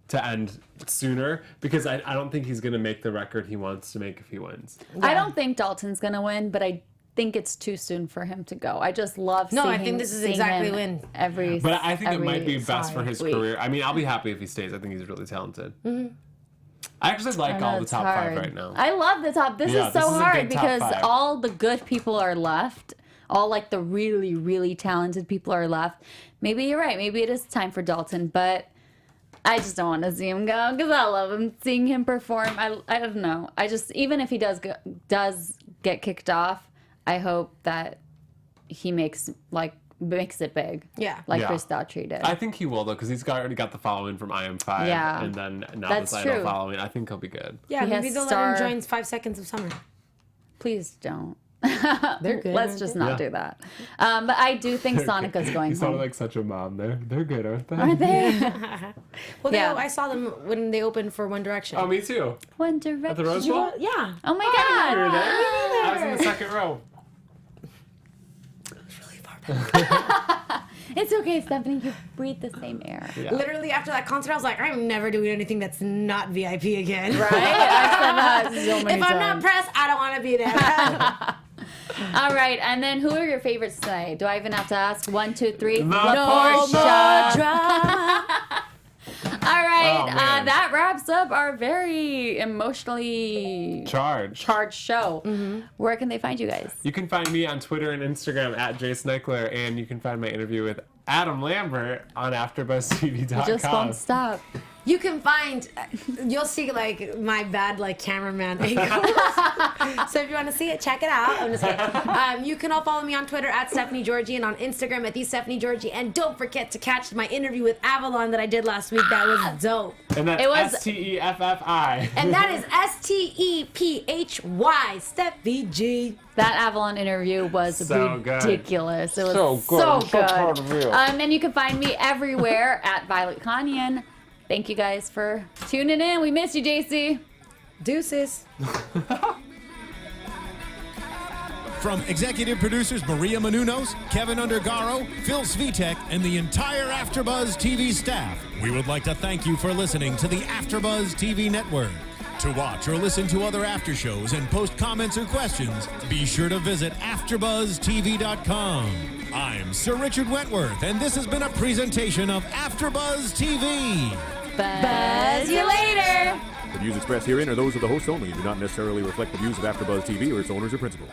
Speaker 5: to end sooner because I don't think he's gonna make the record he wants to make if he wins.
Speaker 3: I don't think Dalton's gonna win, but I think it's too soon for him to go. I just love
Speaker 4: No,
Speaker 3: seeing
Speaker 4: I think
Speaker 3: him
Speaker 4: this is
Speaker 3: sing
Speaker 4: exactly
Speaker 3: him
Speaker 4: when.
Speaker 3: every.
Speaker 5: But I think it might be
Speaker 3: every
Speaker 5: best for his
Speaker 3: week.
Speaker 5: career. I mean, I'll be happy if he stays. I think he's really talented. I actually like
Speaker 3: I know
Speaker 5: all the
Speaker 3: it's
Speaker 5: top
Speaker 3: hard.
Speaker 5: 5 right now.
Speaker 3: I love the top. This
Speaker 5: Yeah,
Speaker 3: is so
Speaker 5: this is a
Speaker 3: hard
Speaker 5: good top
Speaker 3: because
Speaker 5: 5.
Speaker 3: all the good people are left. All like the really, really talented people are left. Maybe you're right. Maybe it is time for Dalton, but I just don't want to see him go because I love him. Seeing him perform, I don't know. I just even if he does get kicked off, I hope that he makes it big.
Speaker 4: Yeah.
Speaker 3: like
Speaker 5: Yeah.
Speaker 3: Chris Daughtry did.
Speaker 5: I think he will though because he's already got the following from IM5.
Speaker 3: Yeah.
Speaker 5: And then now
Speaker 3: That's
Speaker 5: this Idol
Speaker 3: true.
Speaker 5: following. I think he'll be good.
Speaker 4: Yeah,
Speaker 3: He
Speaker 4: maybe
Speaker 3: has
Speaker 4: they'll
Speaker 3: star-
Speaker 4: let him join 5 Seconds of Summer.
Speaker 3: Please don't.
Speaker 4: They're good.
Speaker 3: Let's
Speaker 4: aren't
Speaker 3: just
Speaker 4: they?
Speaker 3: not
Speaker 5: Yeah.
Speaker 3: do that. But I do think Sonica's going
Speaker 5: You sounded
Speaker 3: home.
Speaker 5: like such a mom. They're good, aren't they?
Speaker 3: Are they?
Speaker 4: Well,
Speaker 3: Yeah.
Speaker 4: I saw them when they opened for One Direction.
Speaker 5: Oh, me too.
Speaker 3: One Direction.
Speaker 5: At the Rose
Speaker 4: You
Speaker 5: Bowl?
Speaker 4: were- yeah.
Speaker 3: Oh my
Speaker 5: You were
Speaker 3: god.
Speaker 5: there? I was in the second row.
Speaker 3: It's okay, Stephanie. You breathe the same air.
Speaker 5: Yeah.
Speaker 4: Literally after that concert, I was like, I'm never doing anything that's not VIP again.
Speaker 3: Right? I've said that so many
Speaker 4: If I'm not
Speaker 3: times.
Speaker 4: pressed, I don't want to be there.
Speaker 3: All right, and then who are your favorites tonight? Do I even have to ask? 1, 2, 3.
Speaker 5: No
Speaker 3: Portia.
Speaker 4: drama.
Speaker 3: All right,
Speaker 5: Oh, man.
Speaker 3: that wraps up our very emotionally
Speaker 5: Charge.
Speaker 3: charged show. Where can they find you guys?
Speaker 5: You can find me on Twitter and Instagram at Jason Ikeler, and you can find my interview with Adam Lambert on AfterBuzzTV.com.
Speaker 3: Just won't stop.
Speaker 4: You can find, you'll see like my bad like cameraman angles. So if you want to see it, check it out. I'm just kidding. You can all follow me on Twitter at Stephanie Giorgi and on Instagram at @Stephanie And don't forget to catch my interview with Avalon that I did last week. That was dope.
Speaker 5: And that's
Speaker 3: It was-
Speaker 5: STEFFI.
Speaker 4: And that is STEPHY, Steffi G.
Speaker 3: That Avalon interview was
Speaker 5: So good.
Speaker 3: ridiculous. It was
Speaker 5: So good.
Speaker 3: so
Speaker 5: I'm so proud
Speaker 3: good.
Speaker 5: of you.
Speaker 3: And you can find me everywhere at Violet Kanian. Thank you guys for tuning in. We miss you, JC.
Speaker 4: Deuces.
Speaker 1: From executive producers Maria Menounos, Kevin Undergaro, Phil Svitek, and the entire AfterBuzz TV staff, we would like to thank you for listening to the AfterBuzz TV network. To watch or listen to other after shows and post comments or questions, be sure to visit AfterBuzzTV.com. I'm Sir Richard Wentworth, and this has been a presentation of AfterBuzz TV.
Speaker 3: Buzz you later.
Speaker 6: The views expressed herein are those of the hosts only and do not necessarily reflect the views of AfterBuzz TV or its owners or principals.